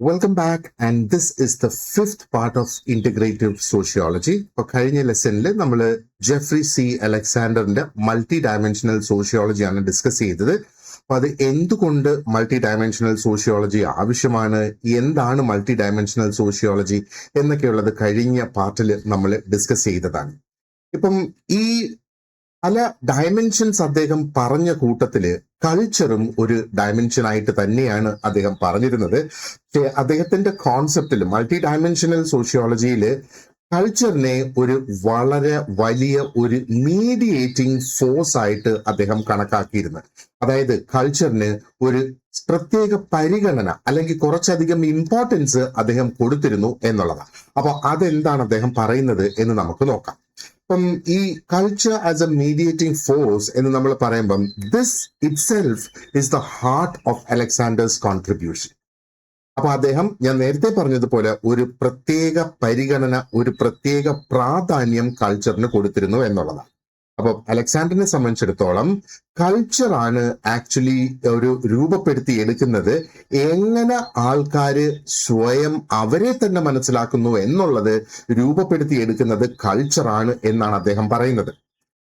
Welcome back, and this is the fifth part of integrative sociology. ഇപ്പോൾ കഴിഞ്ഞ ലെസണിൽ നമ്മൾ ജെഫ്രി സി അലക്സാണ്ടറിന്റെ മൾട്ടി ഡയമെൻഷണൽ സോഷ്യോളജിയാണ് ഡിസ്കസ് ചെയ്തത്. അപ്പൊ അത് എന്തുകൊണ്ട് മൾട്ടി ഡയമെൻഷണൽ സോഷ്യോളജി ആവശ്യമാണ്, എന്താണ് മൾട്ടി ഡയമെൻഷണൽ സോഷ്യോളജി എന്നൊക്കെയുള്ളത് കഴിഞ്ഞ പാർട്ടിൽ നമ്മൾ ഡിസ്കസ് ചെയ്തതാണ്. ഇപ്പം ഈ പല ഡയമെൻഷൻസ് അദ്ദേഹം പറഞ്ഞ കൂട്ടത്തില് കൾച്ചറും ഒരു ഡയമെൻഷൻ ആയിട്ട് തന്നെയാണ് അദ്ദേഹം പറഞ്ഞിരുന്നത്. പക്ഷെ അദ്ദേഹത്തിന്റെ കോൺസെപ്റ്റിൽ മൾട്ടി ഡയമെൻഷണൽ സോഷ്യോളജിയില് കൾച്ചറിനെ ഒരു വളരെ വലിയ ഒരു മീഡിയേറ്റിംഗ് ഫോഴ്സ് ആയിട്ട് അദ്ദേഹം കണക്കാക്കിയിരുന്നു. അതായത് കൾച്ചറിന് ഒരു പ്രത്യേക പരിഗണന അല്ലെങ്കിൽ കുറച്ചധികം ഇമ്പോർട്ടൻസ് അദ്ദേഹം കൊടുത്തിരുന്നു എന്നുള്ളതാണ്. അപ്പൊ അതെന്താണ് അദ്ദേഹം പറയുന്നത് എന്ന് നമുക്ക് നോക്കാം. അപ്പം ഈ culture as A mediating force എന്ന് നമ്മൾ പറയുമ്പം this it self is the heart of Alexander's contribution. അപ്പൊ അദ്ദേഹം ഞാൻ നേരത്തെ പറഞ്ഞതുപോലെ ഒരു പ്രത്യേക പരിഗണന, ഒരു പ്രത്യേക പ്രാധാന്യം കൾച്ചറിന് കൊടുത്തിരുന്നു എന്നുള്ളതാണ്. അപ്പൊ അലക്സാണ്ടറിനെ സംബന്ധിച്ചിടത്തോളം കൾച്ചറാണ് ആക്ച്വലി ഒരു രൂപപ്പെടുത്തി എടുക്കുന്നത്. എങ്ങനെ ആൾക്കാര് സ്വയം അവരെ തന്നെ മനസ്സിലാക്കുന്നു എന്നുള്ളത് രൂപപ്പെടുത്തി എടുക്കുന്നത് കൾച്ചറാണ് എന്നാണ് അദ്ദേഹം പറയുന്നത്.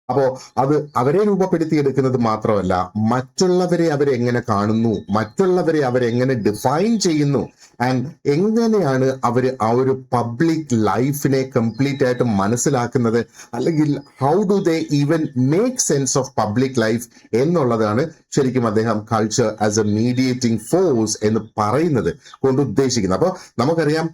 അപ്പോ അത് അവരെ രൂപപ്പെടുത്തിയെടുക്കുന്നത് മാത്രമല്ല, മറ്റുള്ളവരെ അവരെങ്ങനെ കാണുന്നു, മറ്റുള്ളവരെ അവരെങ്ങനെ ഡിഫൈൻ ചെയ്യുന്നു, ആൻഡ് എങ്ങനെയാണ് അവർ ആ ഒരു പബ്ലിക് ലൈഫിനെ കംപ്ലീറ്റ് ആയിട്ട് മനസ്സിലാക്കുന്നത്, അല്ലെങ്കിൽ how do they even make sense of public life എന്നുള്ളതാണ് ശരിക്കും അദ്ദേഹം culture as A mediating force എന്ന് പറയുന്നത് കൊണ്ട് ഉദ്ദേശിക്കുന്നത്. അപ്പോൾ നമുക്കറിയാം,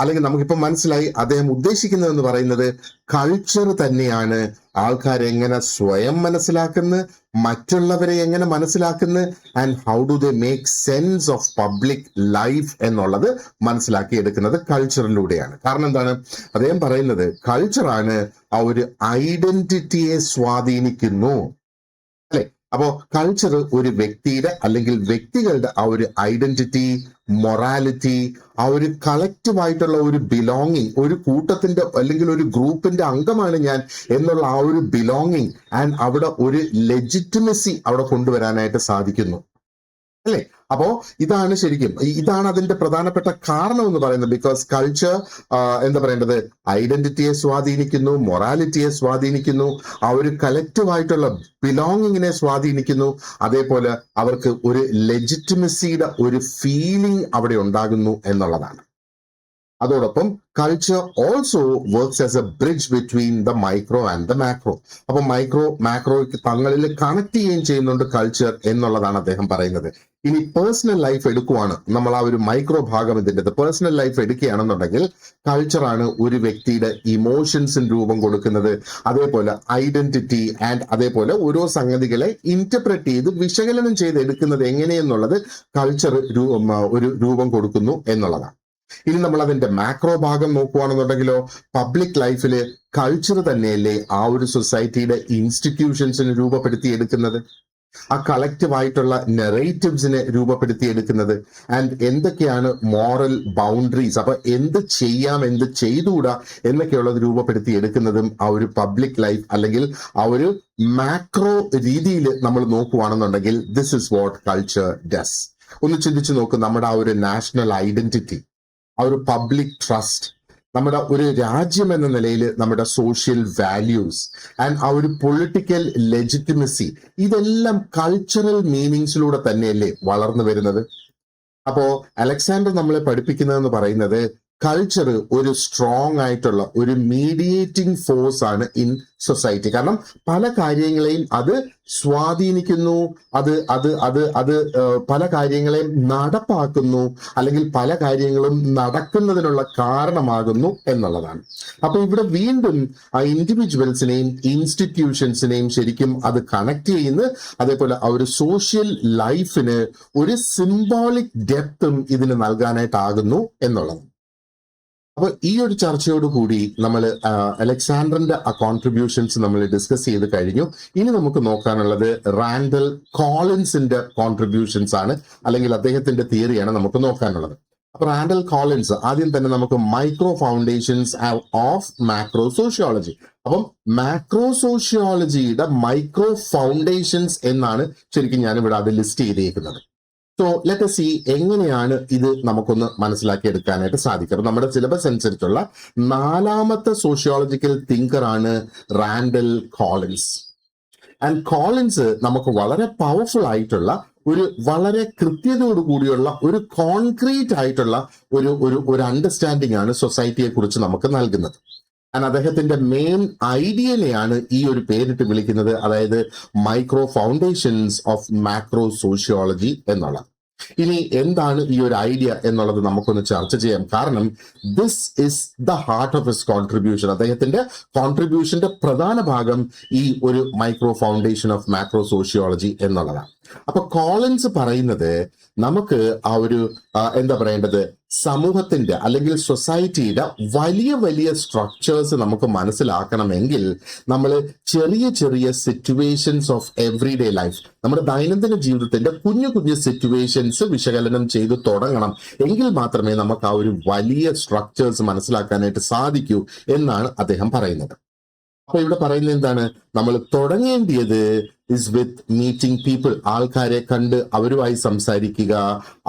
അല്ലെങ്കിൽ നമുക്കിപ്പോൾ മനസ്സിലായി അദ്ദേഹം ഉദ്ദേശിക്കുന്നത് എന്ന് പറയുന്നത് കൾച്ചർ തന്നെയാണ് ആൾക്കാരെ എങ്ങനെ സ്വയം മനസ്സിലാക്കുന്നു, മറ്റുള്ളവരെ എങ്ങനെ മനസ്സിലാക്കുന്നു, and how do they make sense of public life എന്നുള്ളത് മനസ്സിലാക്കി എടുക്കുന്നത് കൾച്ചറിലൂടെയാണ്. കാരണം എന്താണ് അദ്ദേഹം പറയുന്നത്, കൾച്ചറാണ് ആ ഒരു ഐഡന്റിറ്റിയെ സ്വാധീനിക്കുന്നു, അല്ലെ? അപ്പോ കൾച്ചർ ഒരു വ്യക്തിയുടെ അല്ലെങ്കിൽ വ്യക്തികളുടെ ആ ഒരു ഐഡന്റിറ്റി, മൊറാലിറ്റി, ആ ഒരു കളക്റ്റീവ് ആയിട്ടുള്ള ഒരു ബിലോങ്ങിങ്, ഒരു കൂട്ടത്തിന്റെ അല്ലെങ്കിൽ ഒരു ഗ്രൂപ്പിന്റെ അംഗമാണ് ഞാൻ എന്നുള്ള ആ ഒരു ബിലോങ്ങിങ് ആൻഡ് അവിടെ ഒരു ലെജിറ്റിമസി അവിടെ കൊണ്ടുവരാനായിട്ട് സാധിക്കുന്നു, അല്ലേ? അപ്പോ ഇതാണ് ശരിക്കും, ഇതാണ് അതിന്റെ പ്രധാനപ്പെട്ട കാരണം എന്ന് പറയുന്നത്. ബിക്കോസ് കൾച്ചർ എന്താ പറയേണ്ടത്, ഐഡന്റിറ്റിയെ സ്വാധീനിക്കുന്നു, മൊറാലിറ്റിയെ സ്വാധീനിക്കുന്നു, ആ ഒരു കളക്റ്റീവ് ആയിട്ടുള്ള ബിലോങ്ങിങ്ങിനെ സ്വാധീനിക്കുന്നു, അതേപോലെ അവർക്ക് ഒരു ലെജിറ്റിമസിയുടെ ഒരു ഫീലിംഗ് അവിടെ ഉണ്ടാകുന്നു എന്നുള്ളതാണ്. അതോടൊപ്പം culture also works as A bridge between the micro and the macro. അപ്പൊ മൈക്രോ മാക്രോയ്ക്ക് തങ്ങളിൽ കണക്ട് ചെയ്യുകയും ചെയ്യുന്നുണ്ട് കൾച്ചർ എന്നുള്ളതാണ് അദ്ദേഹം പറയുന്നത്. ഇനി പേഴ്സണൽ ലൈഫ് എടുക്കുവാണ്, നമ്മൾ ആ ഒരു മൈക്രോ ഭാഗം ഇതിൻ്റെ പേഴ്സണൽ ലൈഫ് എടുക്കുകയാണെന്നുണ്ടെങ്കിൽ കൾച്ചറാണ് ഒരു വ്യക്തിയുടെ ഇമോഷൻസിന് രൂപം കൊടുക്കുന്നത്, അതേപോലെ ഐഡന്റിറ്റി ആൻഡ് അതേപോലെ ഓരോ സംഗതികളെ ഇന്റർപ്രറ്റ് ചെയ്ത് വിശകലനം ചെയ്ത് എടുക്കുന്നത് എങ്ങനെയെന്നുള്ളത് കൾച്ചർ ഒരു രൂപം കൊടുക്കുന്നു എന്നുള്ളതാണ്. ഇനി നമ്മൾ അതിന്റെ മാക്രോ ഭാഗം നോക്കുകയാണെന്നുണ്ടെങ്കിലോ, പബ്ലിക് ലൈഫില് കൾച്ചർ തന്നെയല്ലേ ആ ഒരു സൊസൈറ്റിയുടെ ഇൻസ്റ്റിറ്റ്യൂഷൻസിന് രൂപപ്പെടുത്തിയെടുക്കുന്നത്, ആ കളക്റ്റീവ് ആയിട്ടുള്ള നെറേറ്റീവ്സിനെ രൂപപ്പെടുത്തിയെടുക്കുന്നത്, ആൻഡ് എന്തൊക്കെയാണ് മോറൽ ബൗണ്ടറീസ്, അപ്പൊ എന്ത് ചെയ്യാം എന്ത് ചെയ്തുകൂടാ എന്നൊക്കെയുള്ളത് രൂപപ്പെടുത്തിയെടുക്കുന്നതും ആ ഒരു പബ്ലിക് ലൈഫ് അല്ലെങ്കിൽ ആ ഒരു മാക്രോ രീതിയിൽ നമ്മൾ നോക്കുകയാണെന്നുണ്ടെങ്കിൽ this is what culture does. ഒന്ന് ചിന്തിച്ചു നോക്കും, നമ്മുടെ ആ ഒരു നാഷണൽ ഐഡന്റിറ്റി, ആ ഒരു പബ്ലിക് ട്രസ്റ്റ്, നമ്മുടെ ഒരു രാജ്യം എന്ന നിലയിൽ നമ്മുടെ സോഷ്യൽ വാല്യൂസ് ആൻഡ് ആ ഒരു പൊളിറ്റിക്കൽ ലെജിറ്റിമസി, ഇതെല്ലാം കൾച്ചറൽ മീനിങ്സിലൂടെ തന്നെയല്ലേ വളർന്നു വരുന്നത്. അപ്പോ അലക്സാണ്ടർ നമ്മളെ പഠിപ്പിക്കുന്നതെന്ന് പറയുന്നത് കൾച്ചർ ഒരു സ്ട്രോങ് ആയിട്ടുള്ള ഒരു മീഡിയേറ്റിംഗ് ഫോഴ്സ് ആണ് ഇൻ സൊസൈറ്റി. കാരണം പല കാര്യങ്ങളെയും അത് സ്വാധീനിക്കുന്നു, അത് അത് അത് അത് പല കാര്യങ്ങളെയും നടപ്പാക്കുന്നു, അല്ലെങ്കിൽ പല കാര്യങ്ങളും നടക്കുന്നതിനുള്ള കാരണമാകുന്നു എന്നുള്ളതാണ്. അപ്പൊ ഇവിടെ വീണ്ടും ആ ഇൻഡിവിജ്വൽസിനെയും ഇൻസ്റ്റിറ്റ്യൂഷൻസിനെയും ശരിക്കും അത് കണക്ട് ചെയ്യുന്നു, അതേപോലെ ആ ഒരു സോഷ്യൽ ലൈഫിന് ഒരു സിംബോളിക് ഡെപ്തും ഇതിന് നൽകാനായിട്ടാകുന്നു എന്നുള്ളത്. അപ്പൊ ഈ ഒരു ചർച്ചയോടുകൂടി നമ്മൾ അലക്സാണ്ടറിന്റെ ആ കോൺട്രിബ്യൂഷൻസ് നമ്മൾ ഡിസ്കസ് ചെയ്ത് കഴിഞ്ഞു. ഇനി നമുക്ക് നോക്കാനുള്ളത് റാൻഡൽ കോളിൻസിന്റെ കോൺട്രിബ്യൂഷൻസ് ആണ്, അല്ലെങ്കിൽ അദ്ദേഹത്തിന്റെ തിയറിയാണ് നമുക്ക് നോക്കാനുള്ളത്. അപ്പൊ റാൻഡൽ കോളിൻസ് ആദ്യം തന്നെ നമുക്ക് micro foundations of macro sociology, അപ്പം മാക്രോ സോഷ്യോളജിയുടെ മൈക്രോ ഫൗണ്ടേഷൻസ് എന്നാണ് ശരിക്കും ഞാനിവിടെ അത് ലിസ്റ്റ് ചെയ്തേക്കുന്നത്. സോ ലെറ്റ് us see എങ്ങനെയാണ് ഇത് നമുക്കൊന്ന് മനസ്സിലാക്കിയെടുക്കാനായിട്ട് സാധിക്കും. അപ്പൊ നമ്മുടെ സിലബസ് അനുസരിച്ചുള്ള 4ാമത്തെ സോഷ്യോളജിക്കൽ തിങ്കറാണ് റാൻഡൽ കോളിൻസ്. ആൻഡ് കോളിൻസ് നമുക്ക് വളരെ പവർഫുൾ ആയിട്ടുള്ള വളരെ കൃത്യതയോട് കൂടിയുള്ള ഒരു കോൺക്രീറ്റ് ആയിട്ടുള്ള ഒരു അണ്ടർസ്റ്റാൻഡിംഗ് ആണ് സൊസൈറ്റിയെ കുറിച്ച് നമുക്ക് നൽകുന്നത്. ആൻഡ് അദ്ദേഹത്തിന്റെ മെയിൻ ഐഡിയനെയാണ് ഈ ഒരു പേരിട്ട് വിളിക്കുന്നത്, അതായത് micro foundations of macro sociology എന്നുള്ളത്. ഇനി എന്താണ് ഈ ഒരു ഐഡിയ എന്നുള്ളത് നമുക്കൊന്ന് ചർച്ച ചെയ്യാം. കാരണം this is the heart of his contribution. അദ്ദേഹത്തിന്റെ കോൺട്രിബ്യൂഷന്റെ പ്രധാന ഭാഗം ഈ ഒരു micro foundation of macro sociology എന്നുള്ളതാണ്. അപ്പൊ കോളിൻസ് പറയുന്നത് നമുക്ക് ആ ഒരു എന്താ പറയേണ്ടത്, സമൂഹത്തിന്റെ അല്ലെങ്കിൽ സൊസൈറ്റിയുടെ വലിയ വലിയ സ്ട്രക്ചേഴ്സ് നമുക്ക് മനസ്സിലാക്കണമെങ്കിൽ നമ്മൾ ചെറിയ ചെറിയ സിറ്റുവേഷൻസ് ഓഫ് എവറിഡേ ലൈഫ്, നമ്മുടെ ദൈനംദിന ജീവിതത്തിന്റെ കുഞ്ഞു കുഞ്ഞു സിറ്റുവേഷൻസ് വിശകലനം ചെയ്ത് തുടങ്ങണം. എങ്കിൽ മാത്രമേ നമുക്ക് ആ ഒരു വലിയ സ്ട്രക്ചേഴ്സ് മനസ്സിലാക്കാനായിട്ട് സാധിക്കൂ എന്നാണ് അദ്ദേഹം പറയുന്നത്. അപ്പൊ ഇവിടെ പറയുന്നത് എന്താണ്, നമ്മൾ തുടങ്ങേണ്ടത് ഇസ് വിത്ത് മീറ്റിംഗ് പീപ്പിൾ. ആൾക്കാരെ കണ്ട് അവരുമായി സംസാരിക്കുക,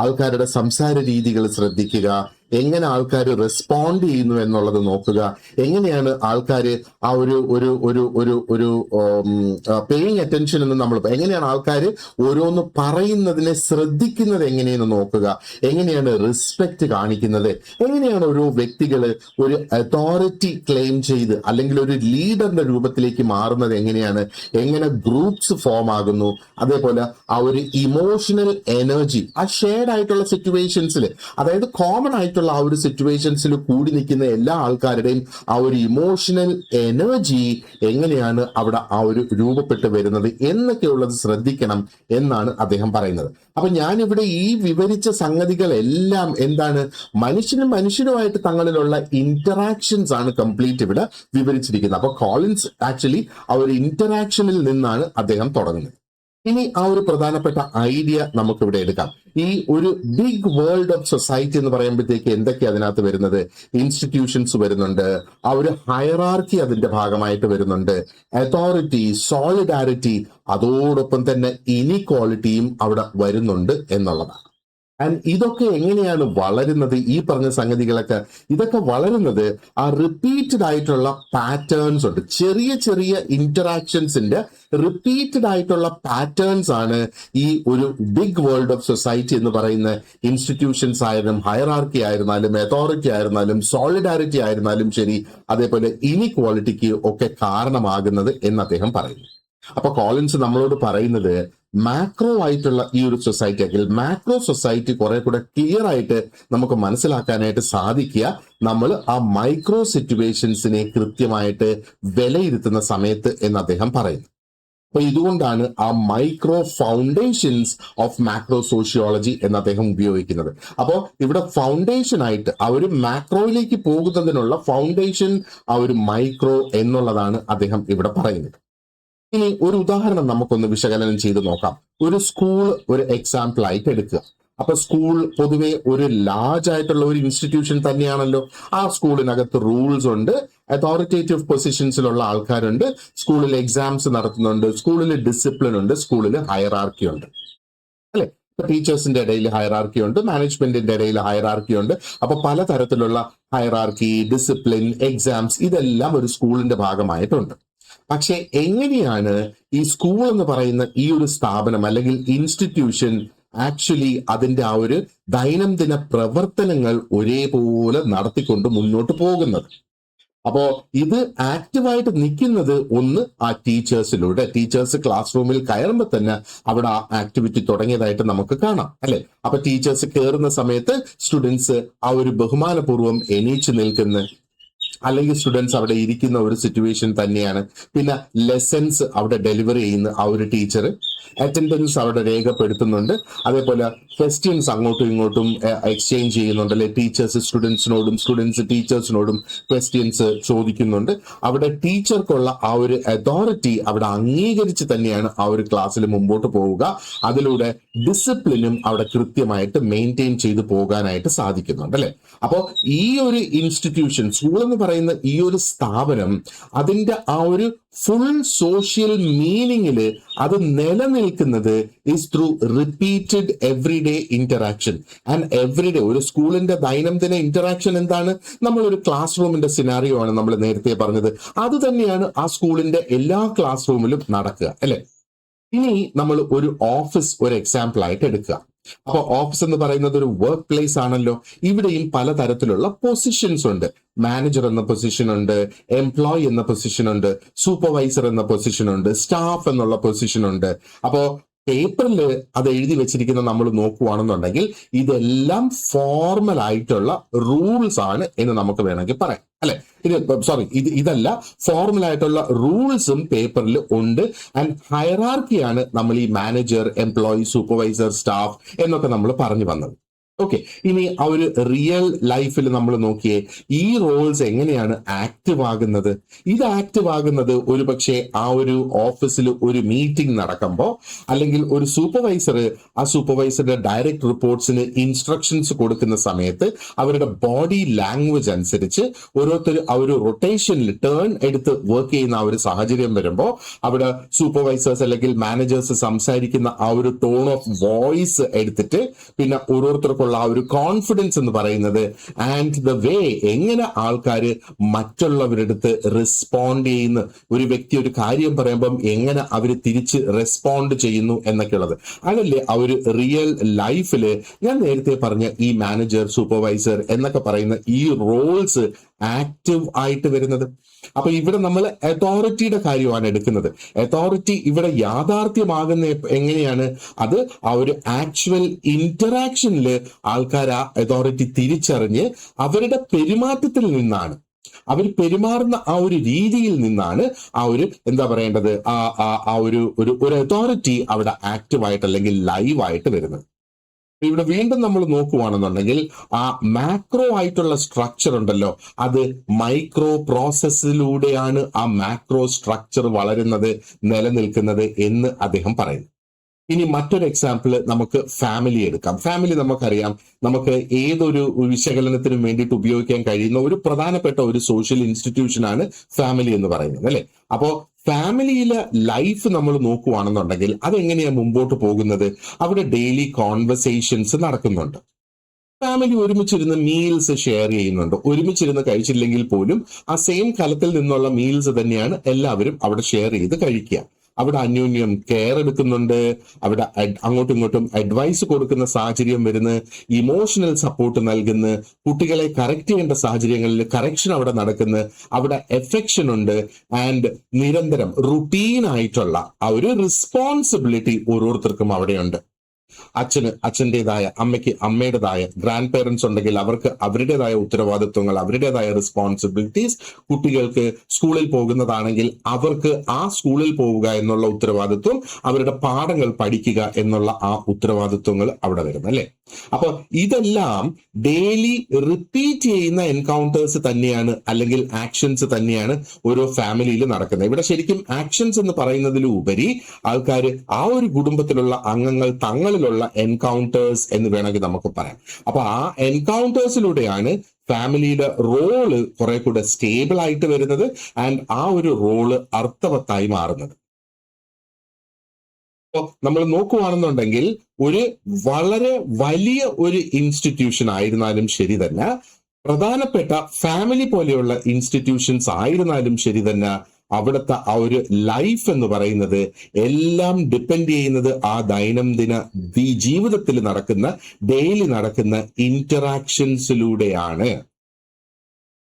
ആൾക്കാരുടെ സംസാര രീതികൾ ശ്രദ്ധിക്കുക, എങ്ങനെ ആൾക്കാർ റെസ്പോണ്ട് ചെയ്യുന്നു എന്നുള്ളത് നോക്കുക, എങ്ങനെയാണ് ആൾക്കാർ ആ ഒരു പേയിങ് അറ്റൻഷൻ എന്ന് നമ്മൾ എങ്ങനെയാണ് ആൾക്കാർ ഓരോന്ന് പറയുന്നതിനെ ശ്രദ്ധിക്കുന്നത് എങ്ങനെയെന്ന് നോക്കുക, എങ്ങനെയാണ് റെസ്പെക്ട് കാണിക്കുന്നത്, എങ്ങനെയാണ് ഓരോ വ്യക്തികൾ ഒരു അതോറിറ്റി ക്ലെയിം ചെയ്ത് അല്ലെങ്കിൽ ഒരു ലീഡറിന്റെ രൂപത്തിലേക്ക് മാറുന്നത് എങ്ങനെയാണ്, എങ്ങനെ ഗ്രൂപ്പ്സ് ഫോം ആകുന്നു, അതേപോലെ ആ ഒരു ഇമോഷണൽ എനർജി ആ ഷെയർഡ് ആയിട്ടുള്ള സിറ്റുവേഷൻസിൽ, അതായത് കോമൺ ആയിട്ടുള്ള ആ ഒരു സിറ്റുവേഷൻസിൽ കൂടി നിൽക്കുന്ന എല്ലാ ആൾക്കാരുടെയും ആ ഒരു ഇമോഷണൽ എനർജി എങ്ങനെയാണ് അവിടെ ആ ഒരു രൂപപ്പെട്ട് വരുന്നത് എന്നൊക്കെയുള്ളത് ശ്രദ്ധിക്കണം എന്നാണ് അദ്ദേഹം പറയുന്നത്. അപ്പൊ ഞാനിവിടെ ഈ വിവരിച്ച സംഗതികളെല്ലാം എന്താണ്, മനുഷ്യനുമായിട്ട് തങ്ങളിലുള്ള ഇന്ററാക്ഷൻസ് ആണ് കംപ്ലീറ്റ് ഇവിടെ വിവരിച്ചിരിക്കുന്നത്. അപ്പൊ കോളിൻസ് ആക്ച്വലി ആ ഒരു ഇന്ററാക്ഷനിൽ നിന്നാണ് അദ്ദേഹം തുടങ്ങുന്നത്. ഇനി ആ ഒരു പ്രധാനപ്പെട്ട ഐഡിയ നമുക്ക് ഇവിടെ എടുക്കാം. ഈ ഒരു ബിഗ് വേൾഡ് ഓഫ് സൊസൈറ്റി എന്ന് പറയുമ്പോഴത്തേക്ക് എന്തൊക്കെയാണ് അതിനകത്ത് വരുന്നത്, ഇൻസ്റ്റിറ്റ്യൂഷൻസ് വരുന്നുണ്ട്, ആ ഒരു ഹയറാർക്കി അതിന്റെ ഭാഗമായിട്ട് വരുന്നുണ്ട്, അതോറിറ്റി, സോളിഡാരിറ്റി, അതോടൊപ്പം തന്നെ ഇനിക്വാളിറ്റിയും അവിടെ വരുന്നുണ്ട് എന്നുള്ളതാണ്. ആൻഡ് ഇതൊക്കെ എങ്ങനെയാണ് വളരുന്നത്, ഈ പറഞ്ഞ സംഗതികളൊക്കെ ഇതൊക്കെ വളരുന്നത് ആ റിപ്പീറ്റഡ് ആയിട്ടുള്ള പാറ്റേൺസ് ഉണ്ട്. ചെറിയ ചെറിയ ഇന്ററാക്ഷൻസിന്റെ റിപ്പീറ്റഡ് ആയിട്ടുള്ള പാറ്റേൺസ് ആണ് ഈ ഒരു ബിഗ് വേൾഡ് ഓഫ് സൊസൈറ്റി എന്ന് പറയുന്ന ഇൻസ്റ്റിറ്റ്യൂഷൻസ് ആയാലും ഹയറാർക്കി ആയിരുന്നാലും അതോറിറ്റി ആയിരുന്നാലും സോളിഡാരിറ്റി ആയിരുന്നാലും ശരി, അതേപോലെ ഇനിക്വാളിറ്റിക്ക് ഒക്കെ കാരണമാകുന്നത് എന്ന് അദ്ദേഹം പറയുന്നു. അപ്പൊ കോളിൻസ് നമ്മളോട് പറയുന്നത് മാക്രോ ആയിട്ടുള്ള ഈ ഒരു സൊസൈറ്റി ആണെങ്കിൽ മാക്രോ സൊസൈറ്റി കുറെ കൂടെ ക്ലിയർ ആയിട്ട് നമുക്ക് മനസ്സിലാക്കാനായിട്ട് സാധിക്കുക നമ്മൾ ആ മൈക്രോ സിറ്റുവേഷൻസിനെ കൃത്യമായിട്ട് വിലയിരുത്തുന്ന സമയത്ത് എന്ന് അദ്ദേഹം പറയുന്നു. അപ്പൊ ഇതുകൊണ്ടാണ് ആ micro foundations of macro sociology എന്ന് അദ്ദേഹം ഉപയോഗിക്കുന്നത്. അപ്പോൾ ഇവിടെ ഫൗണ്ടേഷൻ ആയിട്ട് ആ ഒരു മാക്രോയിലേക്ക് പോകുന്നതിനുള്ള ഫൗണ്ടേഷൻ ആ ഒരു മൈക്രോ എന്നുള്ളതാണ് അദ്ദേഹം ഇവിടെ പറയുന്നത്. ഇനി ഒരു ഉദാഹരണം നമുക്കൊന്ന് വിശകലനം ചെയ്ത് നോക്കാം. ഒരു സ്കൂൾ ഒരു എക്സാമ്പിൾ ആയിട്ട് എടുക്കുക. അപ്പൊ സ്കൂൾ പൊതുവെ ഒരു ലാർജ് ആയിട്ടുള്ള ഒരു ഇൻസ്റ്റിറ്റ്യൂഷൻ തന്നെയാണല്ലോ. ആ സ്കൂളിനകത്ത് റൂൾസ് ഉണ്ട്, അതോറിറ്റേറ്റീവ് പൊസിഷൻസിലുള്ള ആൾക്കാരുണ്ട്, സ്കൂളിൽ എക്സാംസ് നടത്തുന്നുണ്ട്, സ്കൂളിൽ ഡിസിപ്ലിൻ ഉണ്ട്, സ്കൂളിൽ ഹയറാർക്കി ഉണ്ട്, അല്ലെ? ടീച്ചേഴ്സിന്റെ ഇടയിൽ ഹയറാർക്കി ഉണ്ട്, മാനേജ്മെന്റിന്റെ ഇടയിൽ ഹയറാർക്കി ഉണ്ട്. അപ്പൊ പലതരത്തിലുള്ള ഹയറാർക്കി, ഡിസിപ്ലിൻ, എക്സാംസ് ഇതെല്ലാം ഒരു സ്കൂളിന്റെ ഭാഗമായിട്ടുണ്ട്. പക്ഷെ എങ്ങനെയാണ് ഈ സ്കൂൾ എന്ന് പറയുന്ന ഈ ഒരു സ്ഥാപനം അല്ലെങ്കിൽ ഇൻസ്റ്റിറ്റ്യൂഷൻ ആക്ച്വലി അതിന്റെ ആ ഒരു ദൈനംദിന പ്രവർത്തനങ്ങൾ ഒരേപോലെ നടത്തിക്കൊണ്ട് മുന്നോട്ട് പോകുന്നത്? അപ്പോ ഇത് ആക്റ്റീവായിട്ട് നിൽക്കുന്നത് ഒന്ന് ആ ടീച്ചേഴ്സിലൂടെ. ടീച്ചേഴ്സ് ക്ലാസ് റൂമിൽ കയറുമ്പോൾ തന്നെ അവിടെ ആ ആക്ടിവിറ്റി തുടങ്ങിയതായിട്ട് നമുക്ക് കാണാം, അല്ലെ? അപ്പൊ ടീച്ചേഴ്സ് കയറുന്ന സമയത്ത് സ്റ്റുഡൻസ് ആ ഒരു ബഹുമാനപൂർവ്വം എണീച്ചു നിൽക്കുന്ന അല്ലെങ്കിൽ സ്റ്റുഡൻസ് അവിടെ ഇരിക്കുന്ന ഒരു സിറ്റുവേഷൻ തന്നെയാണ്. പിന്നെ ലെസൺസ് അവിടെ ഡെലിവറി ചെയ്യുന്ന ആ ഒരു ടീച്ചർ, അറ്റൻഡൻസ് അവിടെ രേഖപ്പെടുത്തുന്നുണ്ട്, അതേപോലെ ക്വസ്റ്റ്യൻസ് അങ്ങോട്ടും ഇങ്ങോട്ടും എക്സ്ചേഞ്ച് ചെയ്യുന്നുണ്ട്, അല്ലെ? ടീച്ചേഴ്സ് സ്റ്റുഡൻസിനോടും സ്റ്റുഡൻസ് ടീച്ചേഴ്സിനോടും ക്വസ്റ്റ്യൻസ് ചോദിക്കുന്നുണ്ട്. അവിടെ ടീച്ചർക്കുള്ള ആ ഒരു അതോറിറ്റി അവിടെ അംഗീകരിച്ച് തന്നെയാണ് ആ ഒരു ക്ലാസ്സിൽ മുമ്പോട്ട് പോവുക. അതിലൂടെ ഡിസിപ്ലിനും അവിടെ കൃത്യമായിട്ട് മെയിൻറ്റെയിൻ ചെയ്തു പോകാനായിട്ട് സാധിക്കുന്നുണ്ട്, അല്ലെ? അപ്പോൾ ഈ ഒരു ഇൻസ്റ്റിറ്റ്യൂഷൻ, സ്കൂൾ എന്ന് പറയുന്ന ഈ ഒരു സ്ഥാപനം അതിന്റെ ആ ഒരു ഫുൾ സോഷ്യൽ മീനിങ്ങില് അത് നിലനിൽക്കുന്നത് is through repeated everyday interaction. And everyday ഒരു സ്കൂളിന്റെ ദൈനംദിന ഇന്ററാക്ഷൻ എന്താണ്? നമ്മളൊരു ക്ലാസ് റൂമിന്റെ സിനാറിയോ ആണ് നമ്മൾ നേരത്തെ പറഞ്ഞത്. അത് തന്നെയാണ് ആ സ്കൂളിന്റെ എല്ലാ ക്ലാസ് റൂമിലും നടക്കുക, അല്ലെ? ഇനി നമ്മൾ ഒരു ഓഫീസ് ഒരു എക്സാമ്പിൾ ആയിട്ട് എടുക്കുക. അപ്പൊ ഓഫീസ് എന്ന് പറയുന്നത് ഒരു വർക്ക് പ്ലേസ് ആണല്ലോ. ഇവിടെയും പലതരത്തിലുള്ള പൊസിഷൻസ് ഉണ്ട്. മാനേജർ എന്ന പൊസിഷൻ ഉണ്ട്, എംപ്ലോയി എന്ന പൊസിഷൻ ഉണ്ട്, സൂപ്പർവൈസർ എന്ന പൊസിഷൻ ഉണ്ട്, സ്റ്റാഫ് എന്നുള്ള പൊസിഷൻ ഉണ്ട്. അപ്പോ പേപ്പറിൽ അത് എഴുതി വെച്ചിരിക്കുന്ന നമ്മൾ നോക്കുവാണെന്നുണ്ടെങ്കിൽ ഇതെല്ലാം ഫോർമൽ ആയിട്ടുള്ള റൂൾസ് ആണ് എന്ന് നമുക്ക് വേണമെങ്കിൽ പറയാം, അല്ലെ? ഇതല്ല, ഫോർമൽ ആയിട്ടുള്ള റൂൾസും പേപ്പറിൽ ഉണ്ട്. ആൻഡ് ഹയറാർക്കിയാണ് നമ്മൾ ഈ മാനേജർ, എംപ്ലോയി, സൂപ്പർവൈസർ, സ്റ്റാഫ് എന്നൊക്കെ നമ്മൾ പറഞ്ഞു വന്നത്. ഓക്കെ, ഇനി ആ ഒരു റിയൽ ലൈഫിൽ നമ്മൾ നോക്കിയേ, ഈ റോൾസ് എങ്ങനെയാണ് ആക്റ്റീവ് ആകുന്നത്? ഇത് ആക്റ്റീവ് ആകുന്നത് ഒരു പക്ഷേ ആ ഒരു ഓഫീസിൽ ഒരു മീറ്റിംഗ് നടക്കുമ്പോൾ, അല്ലെങ്കിൽ ഒരു സൂപ്പർവൈസർ ആ സൂപ്പർവൈസറുടെ ഡയറക്റ്റ് റിപ്പോർട്ട്സിന് ഇൻസ്ട്രക്ഷൻസ് കൊടുക്കുന്ന സമയത്ത് അവരുടെ ബോഡി ലാംഗ്വേജ് അനുസരിച്ച് ഓരോരുത്തർ ആ ഒരു റൊട്ടേഷനിൽ ടേൺ എടുത്ത് വർക്ക് ചെയ്യുന്ന ആ ഒരു സാഹചര്യം വരുമ്പോൾ അവിടെ സൂപ്പർവൈസേഴ്സ് അല്ലെങ്കിൽ മാനേജേഴ്സ് സംസാരിക്കുന്ന ആ ഒരു ടോൺ ഓഫ് വോയിസ് എടുത്തിട്ട് പിന്നെ ഓരോരുത്തർക്കുള്ള ആ ഒരു കോൺഫിഡൻസ് എന്ന് പറയുന്നത് ആൻഡ് ദ വേ എങ്ങനെ ആൾക്കാർ മറ്റുള്ളവരുടെ അടുത്ത് റെസ്പോണ്ട് ചെയ്യുന്നു, ഒരു വ്യക്തി ഒരു കാര്യം പറയുമ്പം എങ്ങനെ അവർ തിരിച്ച് റെസ്പോണ്ട് ചെയ്യുന്നു എന്നൊക്കെയുള്ളത്, അതല്ലേ ആ ഒരു റിയൽ ലൈഫില് ഞാൻ നേരത്തെ പറഞ്ഞ ഈ മാനേജർ, സൂപ്പർവൈസർ എന്നൊക്കെ പറയുന്ന ഈ റോൾസ് ആക്റ്റീവ് ആയിട്ട് വരുന്നത്. അപ്പൊ ഇവിടെ നമ്മൾ അതോറിറ്റിയുടെ കാര്യമാണ് എടുക്കുന്നത്. അതോറിറ്റി ഇവിടെ യാഥാർത്ഥ്യമാകുന്ന എങ്ങനെയാണ്? അത് ആ ഒരു ആക്ച്വൽ ഇന്ററാക്ഷനിൽ ആൾക്കാർ ആ അതോറിറ്റി തിരിച്ചറിഞ്ഞ് അവരുടെ പെരുമാറ്റത്തിൽ നിന്നാണ്, അവർ പെരുമാറുന്ന ആ ഒരു രീതിയിൽ നിന്നാണ് ആ ഒരു എന്താ പറയേണ്ടത് ആ ഒരു അതോറിറ്റി അവിടെ ആക്റ്റീവ് ആയിട്ട് അല്ലെങ്കിൽ ലൈവ് ആയിട്ട് വരുന്നത്. ഇവിടെ വീണ്ടും നമ്മൾ നോക്കുവാണെന്നുണ്ടെങ്കിൽ ആ മാക്രോ ആയിട്ടുള്ള സ്ട്രക്ചർ ഉണ്ടല്ലോ, അത് മൈക്രോ പ്രോസസ്സിലൂടെയാണ് ആ മാക്രോ സ്ട്രക്ചർ വളരുന്നത്, നിലനിൽക്കുന്നത് എന്ന് അദ്ദേഹം പറയുന്നു. ഇനി മറ്റൊരു എക്സാമ്പിൾ നമുക്ക് ഫാമിലി എടുക്കാം. ഫാമിലി നമുക്കറിയാം, നമുക്ക് ഏതൊരു വിശകലനത്തിനും വേണ്ടിയിട്ട് ഉപയോഗിക്കാൻ കഴിയുന്ന ഒരു പ്രധാനപ്പെട്ട ഒരു സോഷ്യൽ ഇൻസ്റ്റിറ്റ്യൂഷനാണ് ഫാമിലി എന്ന് പറയുന്നത്, അല്ലെ? അപ്പോ ഫാമിലിയിലെ ലൈഫ് നമ്മൾ നോക്കുവാണെന്നുണ്ടെങ്കിൽ അതെങ്ങനെയാ മുമ്പോട്ട് പോകുന്നത്? അവിടെ ഡെയിലി കോൺവെർസേഷൻസ് നടക്കുന്നുണ്ട്. ഫാമിലി ഒരുമിച്ചിരുന്ന് മീൽസ് ഷെയർ ചെയ്യുന്നുണ്ട്. ഒരുമിച്ചിരുന്ന് കഴിച്ചില്ലെങ്കിൽ പോലും ആ സെയിം കലത്തിൽ നിന്നുള്ള മീൽസ് തന്നെയാണ് എല്ലാവരും അവിടെ ഷെയർ ചെയ്ത് കഴിക്കുക. അവിടെ അന്യോന്യം കെയർ എടുക്കുന്നുണ്ട്, അവിടെ അങ്ങോട്ടും ഇങ്ങോട്ടും അഡ്വൈസ് കൊടുക്കുന്ന സാഹചര്യം വരുന്നു, ഇമോഷണൽ സപ്പോർട്ട് നൽകുന്നു, കുട്ടികളെ കറക്റ്റ് ചെയ്യേണ്ട സാഹചര്യങ്ങളിൽ കറക്ഷൻ അവിടെ നടക്കുന്നു, അവിടെ എഫെക്ഷൻ ഉണ്ട്. ആൻഡ് നിരന്തരം റുട്ടീൻ ആയിട്ടുള്ള ആ ഒരു റെസ്പോൺസിബിലിറ്റി ഓരോരുത്തർക്കും അവിടെയുണ്ട്. അച്ഛന് അച്ഛൻ്റെതായ, അമ്മയ്ക്ക് അമ്മയുടേതായ, ഗ്രാൻഡ് പേരൻസ് ഉണ്ടെങ്കിൽ അവർക്ക് അവരുടേതായ ഉത്തരവാദിത്വങ്ങൾ, അവരുടേതായ റെസ്പോൺസിബിലിറ്റീസ്, കുട്ടികൾക്ക് സ്കൂളിൽ പോകുന്നതാണെങ്കിൽ അവർക്ക് ആ സ്കൂളിൽ പോവുക എന്നുള്ള ഉത്തരവാദിത്വം, അവരുടെ പാഠങ്ങൾ പഠിക്കുക എന്നുള്ള ആ ഉത്തരവാദിത്വങ്ങൾ അവിടെ വരുന്നു, അല്ലെ? അപ്പൊ ഇതെല്ലാം ഡെയിലി റിപ്പീറ്റ് ചെയ്യുന്ന എൻകൗണ്ടേഴ്സ് തന്നെയാണ്, അല്ലെങ്കിൽ ആക്ഷൻസ് തന്നെയാണ് ഓരോ ഫാമിലിയിൽ നടക്കുന്നത്. ഇവിടെ ശരിക്കും ആക്ഷൻസ് എന്ന് പറയുന്നതിലുപരി ആൾക്കാർ ആ ഒരു കുടുംബത്തിലുള്ള അംഗങ്ങൾ തങ്ങളിലുള്ള എൻകൗണ്ടേഴ്സ് എന്ന് വേണമെങ്കിൽ നമുക്ക് പറയാം. അപ്പൊ ആ എൻകൗണ്ടേഴ്സിലൂടെയാണ് ഫാമിലിയുടെ റോള് കുറെ കൂടെ സ്റ്റേബിൾ ആയിട്ട് വരുന്നത് ആൻഡ് ആ ഒരു റോള് അർത്ഥവത്തായി മാറുന്നത്. നമ്മൾ നോക്കുവാണെന്നുണ്ടെങ്കിൽ ഒരു വളരെ വലിയ ഒരു ഇൻസ്റ്റിറ്റ്യൂഷൻ ആയിരുന്നാലും ശരി തന്നെ, പ്രധാനപ്പെട്ട ഫാമിലി പോലെയുള്ള ഇൻസ്റ്റിറ്റ്യൂഷൻസ് ആയിരുന്നാലും ശരി തന്നെ, അവിടുത്തെ ആ ഒരു ലൈഫ് എന്ന് പറയുന്നത് എല്ലാം ഡിപ്പെൻഡ് ചെയ്യുന്നത് ആ ദൈനംദിന ജീവിതത്തിൽ നടക്കുന്ന, ഡെയിലി നടക്കുന്ന ഇന്ററാക്ഷൻസിലൂടെയാണ്.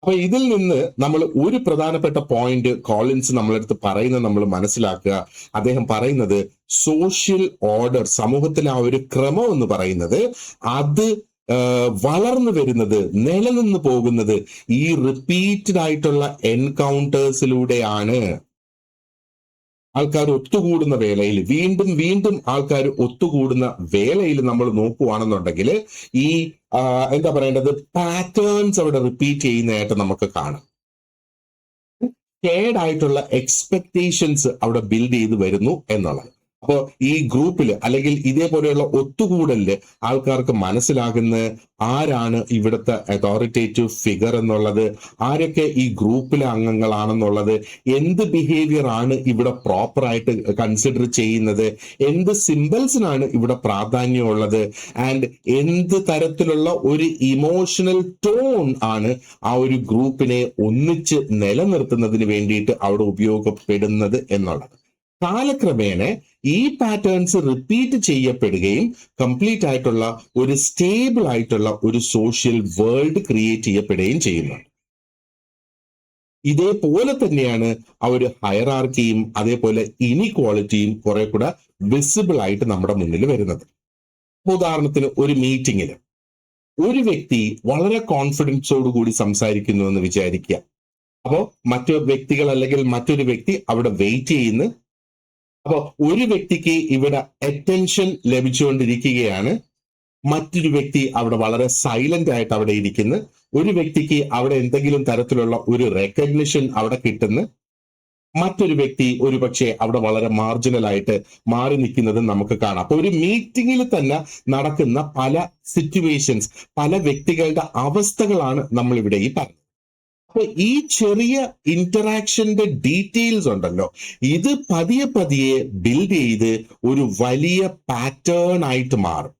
അപ്പൊ ഇതിൽ നിന്ന് നമ്മൾ ഒരു പ്രധാനപ്പെട്ട പോയിന്റ് കോളിൻസ് നമ്മളടുത്ത് പറയുന്നത് നമ്മൾ മനസ്സിലാക്കുക. അദ്ദേഹം പറയുന്നത് സോഷ്യൽ ഓർഡർ, സമൂഹത്തിലെ ആ ഒരു ക്രമം എന്ന് പറയുന്നത് അത് വളർന്നു വരുന്നത്, നിലനിന്ന് പോകുന്നത് ഈ റിപ്പീറ്റഡ് ആയിട്ടുള്ള എൻകൗണ്ടേഴ്സിലൂടെയാണ്. ആൾക്കാർ ഒത്തുകൂടുന്ന വേളയിൽ, വീണ്ടും വീണ്ടും ആൾക്കാർ ഒത്തുകൂടുന്ന വേളയിൽ നമ്മൾ നോക്കുവാണെന്നുണ്ടെങ്കിൽ ഈ എന്താ പറയേണ്ടത്, പാറ്റേൺസ് അവിടെ റിപ്പീറ്റ് ചെയ്യുന്നതായിട്ട് നമുക്ക് കാണാം. ഷെയർഡ് ആയിട്ടുള്ള എക്സ്പെക്ടേഷൻസ് അവിടെ ബിൽഡ് ചെയ്ത് വരുന്നു എന്നുള്ളത്. അപ്പോ ഈ ഗ്രൂപ്പിൽ അല്ലെങ്കിൽ ഇതേപോലെയുള്ള ഒത്തുകൂടലില് ആൾക്കാർക്ക് മനസ്സിലാകുന്ന ആരാണ് ഇവിടുത്തെ അതോറിറ്റേറ്റീവ് ഫിഗർ എന്നുള്ളത്, ആരൊക്കെ ഈ ഗ്രൂപ്പിലെ അംഗങ്ങളാണെന്നുള്ളത്, എന്ത് ബിഹേവിയർ ആണ് ഇവിടെ പ്രോപ്പറായിട്ട് കൺസിഡർ ചെയ്യുന്നത്, എന്ത് സിമ്പിൾസിനാണ് ഇവിടെ പ്രാധാന്യമുള്ളത്, ആൻഡ് എന്ത് തരത്തിലുള്ള ഒരു ഇമോഷണൽ ടോൺ ആണ് ആ ഒരു ഗ്രൂപ്പിനെ ഒന്നിച്ച് നിലനിർത്തുന്നതിന് വേണ്ടിയിട്ട് അവിടെ ഉപയോഗപ്പെടുന്നത് എന്നുള്ളത്. കാലക്രമേണ ഈ പാറ്റേൺസ് റിപ്പീറ്റ് ചെയ്യപ്പെടുകയും കംപ്ലീറ്റ് ആയിട്ടുള്ള ഒരു സ്റ്റേബിൾ ആയിട്ടുള്ള ഒരു സോഷ്യൽ വേൾഡ് ക്രിയേറ്റ് ചെയ്യപ്പെടുകയും ചെയ്യുന്നു. ഇതേപോലെ തന്നെയാണ് ആ ഒരു ഹയറാർക്കിയും അതേപോലെ ഇനിക്വാളിറ്റിയും കുറെ കൂടെ വിസിബിൾ ആയിട്ട് നമ്മുടെ മുന്നിൽ വരുന്നത്. ഉദാഹരണത്തിന് ഒരു മീറ്റിംഗിൽ ഒരു വ്യക്തി വളരെ കോൺഫിഡൻസോട് കൂടി സംസാരിക്കുന്നു എന്ന് വിചാരിക്കുക. അപ്പോൾ മറ്റു വ്യക്തികൾ അല്ലെങ്കിൽ മറ്റൊരു വ്യക്തി അവിടെ വെയിറ്റ് ചെയ്യുന്നു. അപ്പൊ ഒരു വ്യക്തിക്ക് ഇവിടെ അറ്റൻഷൻ ലഭിച്ചുകൊണ്ടിരിക്കുകയാണ്, മറ്റൊരു വ്യക്തി അവിടെ വളരെ സൈലന്റ് ആയിട്ട് അവിടെ ഇരിക്കുന്നു, ഒരു വ്യക്തിക്ക് അവിടെ എന്തെങ്കിലും തരത്തിലുള്ള ഒരു റെക്കഗ്നിഷൻ അവിടെ കിട്ടുന്നു, മറ്റൊരു വ്യക്തി ഒരു പക്ഷേ അവിടെ വളരെ മാർജിനൽ ആയിട്ട് മാറി നിൽക്കുന്നത് നമുക്ക് കാണാം. അപ്പൊ ഒരു മീറ്റിംഗിൽ തന്നെ നടക്കുന്ന പല സിറ്റുവേഷൻസ്, പല വ്യക്തികളുടെ അവസ്ഥകളാണ് നമ്മൾ ഇവിടെ ഈ പറഞ്ഞത്. അപ്പൊ ഈ ചെറിയ ഇന്ററാക്ഷന്റെ ഡീറ്റെയിൽസ് ഉണ്ടല്ലോ, ഇത് പതിയെ പതിയെ ബിൽഡ് ചെയ്ത് ഒരു വലിയ പാറ്റേൺ ആയിട്ട് മാറും.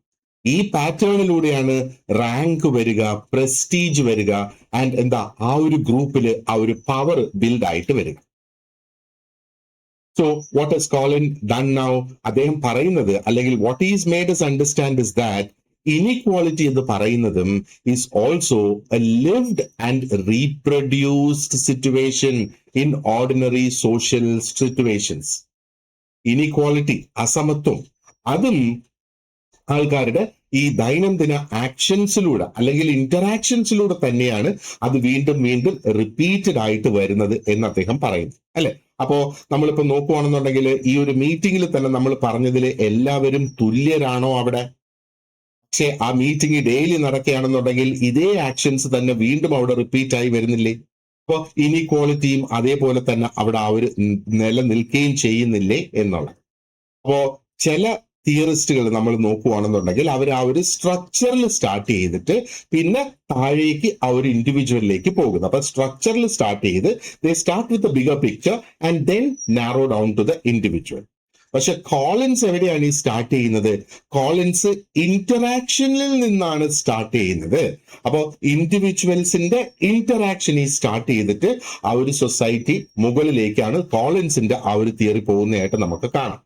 ഈ പാറ്റേണിലൂടെയാണ് റാങ്ക് വരിക, പ്രസ്റ്റീജ് വരിക, ആൻഡ് എന്താ ആ ഒരു ഗ്രൂപ്പിൽ ആ ഒരു പവർ ബിൽഡ് ആയിട്ട് വരിക. So what is Collin done now? അദ്ദേഹം പറയുന്നത് അല്ലെങ്കിൽ what is made us understand is that inequality എന്ന് പറയുന്നതും is also a lived and reproduced situation in ordinary social situations. Inequality, അസമത്വം, അതും ആൾക്കാരുടെ ഈ ദൈനംദിന ആക്ഷൻസിലൂടെ അല്ലെങ്കിൽ ഇന്ററാക്ഷൻസിലൂടെ തന്നെയാണ് അത് വീണ്ടും വീണ്ടും റിപ്പീറ്റഡ് ആയിട്ട് വരുന്നത് എന്ന് അദ്ദേഹം പറയുന്നു, അല്ലെ? അപ്പോ നമ്മളിപ്പോ നോക്കുവാണെന്നുണ്ടെങ്കിൽ ഈ ഒരു മീറ്റിംഗിൽ തന്നെ നമ്മൾ പറഞ്ഞതിൽ എല്ലാവരും തുല്യരാണോ അവിടെ? പക്ഷെ ആ മീറ്റിംഗ് ഡെയിലി നടക്കുകയാണെന്നുണ്ടെങ്കിൽ ഇതേ ആക്ഷൻസ് തന്നെ വീണ്ടും അവിടെ റിപ്പീറ്റ് ആയി വരുന്നില്ലേ? അപ്പോ ഇനിക്വാളിറ്റിയും അതേപോലെ തന്നെ അവിടെ ആ ഒരു നിലനിൽക്കുകയും ചെയ്യുന്നില്ലേ എന്നുള്ളത്. അപ്പോ ചില തിയറിസ്റ്റുകൾ നമ്മൾ നോക്കുവാണെന്നുണ്ടെങ്കിൽ അവർ ആ ഒരു സ്ട്രക്ചറിൽ സ്റ്റാർട്ട് ചെയ്തിട്ട് പിന്നെ താഴേക്ക് ആ ഒരു ഇൻഡിവിജ്വലിലേക്ക് പോകുന്നു. അപ്പൊ സ്ട്രക്ചറിൽ സ്റ്റാർട്ട് ചെയ്ത് they start with a bigger picture and then narrow down to the individual. പക്ഷെ കോളിൻസ് എവിടെയാണ് ഈ സ്റ്റാർട്ട് ചെയ്യുന്നത്? കോളിൻസ് ഇന്ററാക്ഷനിൽ നിന്നാണ് സ്റ്റാർട്ട് ചെയ്യുന്നത്. അപ്പോൾ ഇൻഡിവിജ്വൽസിന്റെ ഇന്ററാക്ഷൻ ഈ സ്റ്റാർട്ട് ചെയ്തിട്ട് ആ ഒരു സൊസൈറ്റി മുകളിലേക്കാണ് കോളിൻസിന്റെ ആ ഒരു തിയറി പോകുന്നതായിട്ട് നമുക്ക് കാണാം.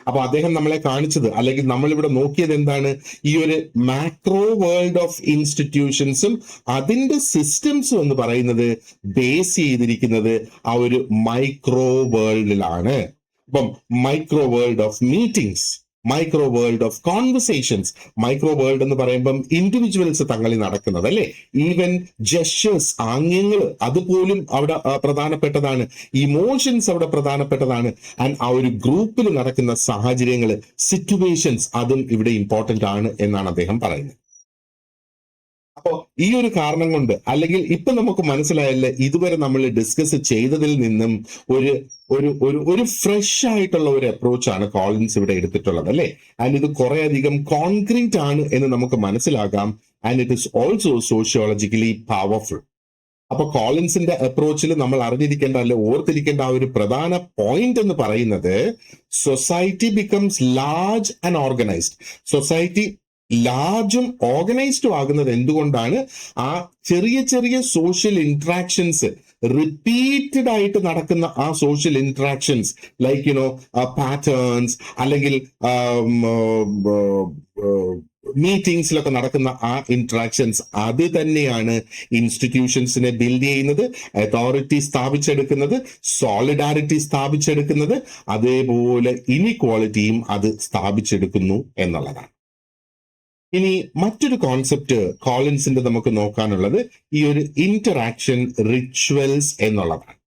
അപ്പൊ അദ്ദേഹം നമ്മളെ കാണിച്ചത് അല്ലെങ്കിൽ നമ്മളിവിടെ നോക്കിയത് എന്താണ്? ഈ ഒരു മാക്രോ വേൾഡ് ഓഫ് ഇൻസ്റ്റിറ്റ്യൂഷൻസും അതിന്റെ സിസ്റ്റംസും എന്ന് പറയുന്നത് ബേസ് ചെയ്തിരിക്കുന്നത് ആ ഒരു മൈക്രോ വേൾഡിലാണ്. ഇപ്പം micro world of meetings, micro world of conversations, micro world എന്ന് പറയുമ്പം ഇൻഡിവിജ്വൽസ് തങ്ങളിൽ നടക്കുന്നത്, അല്ലെ? ഈവൻ ജെസ്റ്റേഴ്സ്, ആംഗ്യങ്ങൾ, അതുപോലും അവിടെ പ്രധാനപ്പെട്ടതാണ്. ഇമോഷൻസ് അവിടെ പ്രധാനപ്പെട്ടതാണ്. ആൻഡ് ആ ഒരു ഗ്രൂപ്പിൽ നടക്കുന്ന സാഹചര്യങ്ങൾ, സിറ്റുവേഷൻസ്, അതും ഇവിടെ ഇമ്പോർട്ടന്റ് ആണ് എന്നാണ് അദ്ദേഹം പറയുന്നത്. അപ്പോ ഈ ഒരു കാരണം കൊണ്ട് അല്ലെങ്കിൽ ഇപ്പൊ നമുക്ക് മനസ്സിലായല്ലേ ഇതുവരെ നമ്മൾ ഡിസ്കസ് ചെയ്തതിൽ നിന്നും ഒരു ഒരു ഒരു ഒരു ഫ്രഷ് ആയിട്ടുള്ള ഒരു അപ്രോച്ചാണ് കോളിൻസ് ഇവിടെ എടുത്തിട്ടുള്ളത്, അല്ലെ? ആൻഡ് ഇത് കുറെ അധികം കോൺക്രീറ്റ് ആണ് എന്ന് നമുക്ക് മനസ്സിലാക്കാം. And it is also sociologically powerful. അപ്പൊ കോളിൻസിന്റെ അപ്രോച്ചിൽ നമ്മൾ അറിഞ്ഞിരിക്കേണ്ട അല്ലെ ഓർത്തിരിക്കേണ്ട ആ ഒരു പ്രധാന പോയിന്റ് എന്ന് പറയുന്നത് society becomes large and organised. Society ലാർജും ഓർഗനൈസ്ഡും ആകുന്നത് എന്തുകൊണ്ടാണ്? ആ ചെറിയ ചെറിയ സോഷ്യൽ ഇന്ററാക്ഷൻസ്, റിപ്പീറ്റഡ് ആയിട്ട് നടക്കുന്ന ആ social interactions, like you know patterns, അല്ലെങ്കിൽ മീറ്റിംഗ്സിലൊക്കെ നടക്കുന്ന ആ ഇന്ററാക്ഷൻസ്, അത് തന്നെയാണ് ഇൻസ്റ്റിറ്റ്യൂഷൻസിനെ ബിൽഡ് ചെയ്യുന്നത്, അതോറിറ്റി സ്ഥാപിച്ചെടുക്കുന്നത്, സോളിഡാരിറ്റി സ്ഥാപിച്ചെടുക്കുന്നത്, അതേപോലെ ഇനിക്വാളിറ്റിയും അത് സ്ഥാപിച്ചെടുക്കുന്നു എന്നുള്ളതാണ്. ഇനി മറ്റൊരു കോൺസെപ്റ്റ് കോളിൻസിന്റെ നമുക്ക് നോക്കാനുള്ളത് ഈ ഒരു ഇന്ററാക്ഷൻ റിച്വൽസ് എന്നുള്ളതാണ്.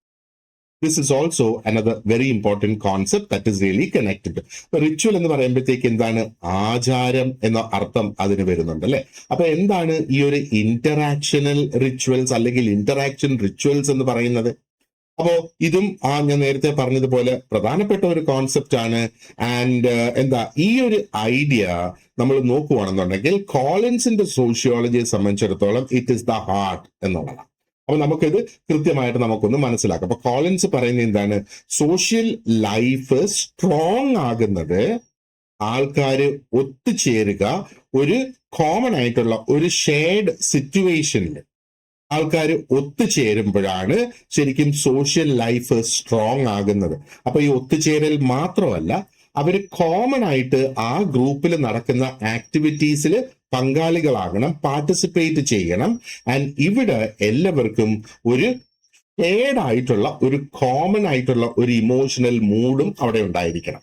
This is also another very important concept that is really connected. Ritual എന്ന് പറയുമ്പോഴത്തേക്ക് എന്താണ്? ആചാരം എന്ന അർത്ഥം അതിന് വരുന്നുണ്ട്, അല്ലെ? അപ്പൊ എന്താണ് ഈ ഒരു ഇന്ററാക്ഷണൽ റിച്വൽസ് അല്ലെങ്കിൽ ഇന്ററാക്ഷൻ റിച്വൽസ് എന്ന് പറയുന്നത്? അപ്പോ ഇതും ഞാൻ നേരത്തെ പറഞ്ഞതുപോലെ പ്രധാനപ്പെട്ട ഒരു കോൺസെപ്റ്റ് ആണ്. ആൻഡ് ഈ ഒരു ഐഡിയ നമ്മൾ നോക്കുവാണെന്നുണ്ടെങ്കിൽ കോളിൻസിന്റെ സോഷ്യോളജിയെ സംബന്ധിച്ചിടത്തോളം ഇറ്റ് ഇസ് ദ ഹാർട്ട് എന്നുള്ളതാണ്. അപ്പൊ നമുക്കിത് കൃത്യമായിട്ട് നമുക്കൊന്ന് മനസ്സിലാക്കാം. അപ്പൊ കോളിൻസ് പറയുന്നത് എന്താണ്? സോഷ്യൽ ലൈഫ് സ്ട്രോങ് ആകുന്നത് ആൾക്കാര് ഒത്തുചേരുക ഒരു കോമൺ ആയിട്ടുള്ള ഒരു ഷെയർഡ് സിറ്റുവേഷനിൽ ആൾക്കാർ ഒത്തുചേരുമ്പോഴാണ് ശരിക്കും സോഷ്യൽ ലൈഫ് സ്ട്രോങ് ആകുന്നത്. അപ്പൊ ഈ ഒത്തുചേരൽ മാത്രമല്ല, അവര് കോമൺ ആയിട്ട് ആ ഗ്രൂപ്പിൽ നടക്കുന്ന ആക്ടിവിറ്റീസിൽ പങ്കാളികളാകണം, പാർട്ടിസിപ്പേറ്റ് ചെയ്യണം. ആൻഡ് ഇവിടെ എല്ലാവർക്കും ഒരു ഷെയർഡ് ആയിട്ടുള്ള ഒരു കോമൺ ആയിട്ടുള്ള ഒരു ഇമോഷണൽ മൂഡും അവിടെ ഉണ്ടായിരിക്കണം.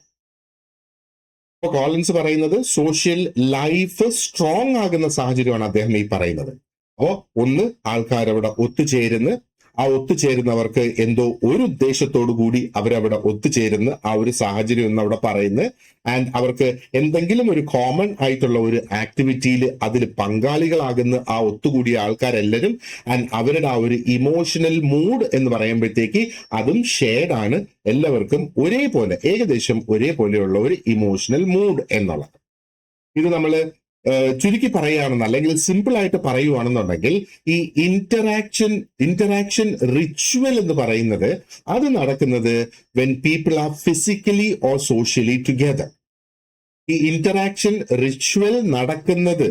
അപ്പൊ കോളിൻസ് പറയുന്നത് സോഷ്യൽ ലൈഫ് സ്ട്രോങ് ആകുന്ന സാഹചര്യമാണ് അദ്ദേഹം ഈ പറയുന്നത്. അപ്പോ ഒന്ന്, ആൾക്കാരവിടെ ഒത്തുചേരുന്ന്, ആ ഒത്തുചേരുന്നവർക്ക് എന്തോ ഒരു ഉദ്ദേശത്തോടു കൂടി അവരവിടെ ഒത്തുചേരുന്ന ആ ഒരു സാഹചര്യം എന്ന് അവിടെ പറയുന്നത്. ആൻഡ് അവർക്ക് എന്തെങ്കിലും ഒരു കോമൺ ആയിട്ടുള്ള ഒരു ആക്ടിവിറ്റിയിൽ അതിൽ പങ്കാളികളാകുന്ന ആ ഒത്തുകൂടിയ ആൾക്കാരെല്ലാവരും ആൻഡ് അവരുടെ ആ ഒരു ഇമോഷണൽ മൂഡ് എന്ന് പറയുമ്പോഴത്തേക്ക് അതും ഷെയർഡ് ആണ്. എല്ലാവർക്കും ഒരേപോലെ, ഏകദേശം ഒരേപോലെയുള്ള ഒരു ഇമോഷണൽ മൂഡ് എന്നുള്ളത്. ഇത് നമ്മള് ചുരുക്കി പറയുകയാണെന്ന്, അല്ലെങ്കിൽ സിമ്പിൾ ആയിട്ട് പറയുവാണെന്നുണ്ടെങ്കിൽ ഈ ഇന്ററാക്ഷൻ റിച്വൽ എന്ന് പറയുന്നത് അത് നടക്കുന്നത് when people are physically or socially together. ഈ ഇന്ററാക്ഷൻ റിച്വൽ നടക്കുന്നത്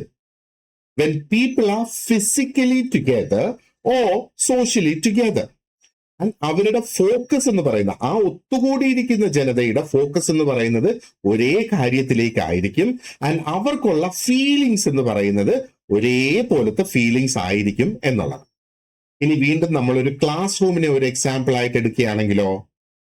when people are physically together or socially together. അവരുടെ ഫോക്കസ് എന്ന് പറയുന്ന, ആ ഒത്തുകൂടിയിരിക്കുന്ന ജനതയുടെ ഫോക്കസ് എന്ന് പറയുന്നത് ഒരേ കാര്യത്തിലേക്കായിരിക്കും. ആൻഡ് അവർക്കുള്ള ഫീലിങ്സ് എന്ന് പറയുന്നത് ഒരേപോലത്തെ ഫീലിങ്സ് ആയിരിക്കും എന്നുള്ളത്. ഇനി വീണ്ടും നമ്മളൊരു ക്ലാസ് റൂമിനെ ഒരു എക്സാമ്പിൾ ആയിട്ട് എടുക്കുകയാണെങ്കിലോ,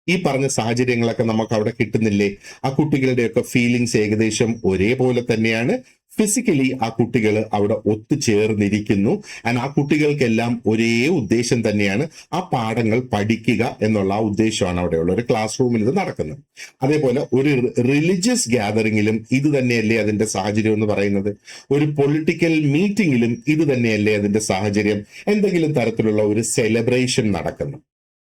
ഈ പറഞ്ഞ സാഹചര്യങ്ങളൊക്കെ നമുക്ക് അവിടെ കിട്ടുന്നില്ലേ? ആ കുട്ടികളുടെയൊക്കെ ഫീലിങ്സ് ഏകദേശം ഒരേപോലെ തന്നെയാണ്. ഫിസിക്കലി ആ കുട്ടികൾ അവിടെ ഒത്തുചേർന്നിരിക്കുന്നു. ആൻഡ് ആ കുട്ടികൾക്കെല്ലാം ഒരേ ഉദ്ദേശം തന്നെയാണ്, ആ പാഠങ്ങൾ പഠിക്കുക എന്നുള്ള ആ ഉദ്ദേശമാണ് അവിടെയുള്ള ഒരു ക്ലാസ് റൂമിൽ ഇത് നടക്കുന്നത്. അതേപോലെ ഒരു റിലിജിയസ് ഗ്യാതറിങ്ങിലും ഇത് തന്നെയല്ലേ അതിന്റെ സാഹചര്യം എന്ന് പറയുന്നത്? ഒരു പൊളിറ്റിക്കൽ മീറ്റിംഗിലും ഇത് തന്നെയല്ലേ അതിന്റെ സാഹചര്യം? എന്തെങ്കിലും തരത്തിലുള്ള ഒരു സെലിബ്രേഷൻ നടക്കുന്നു,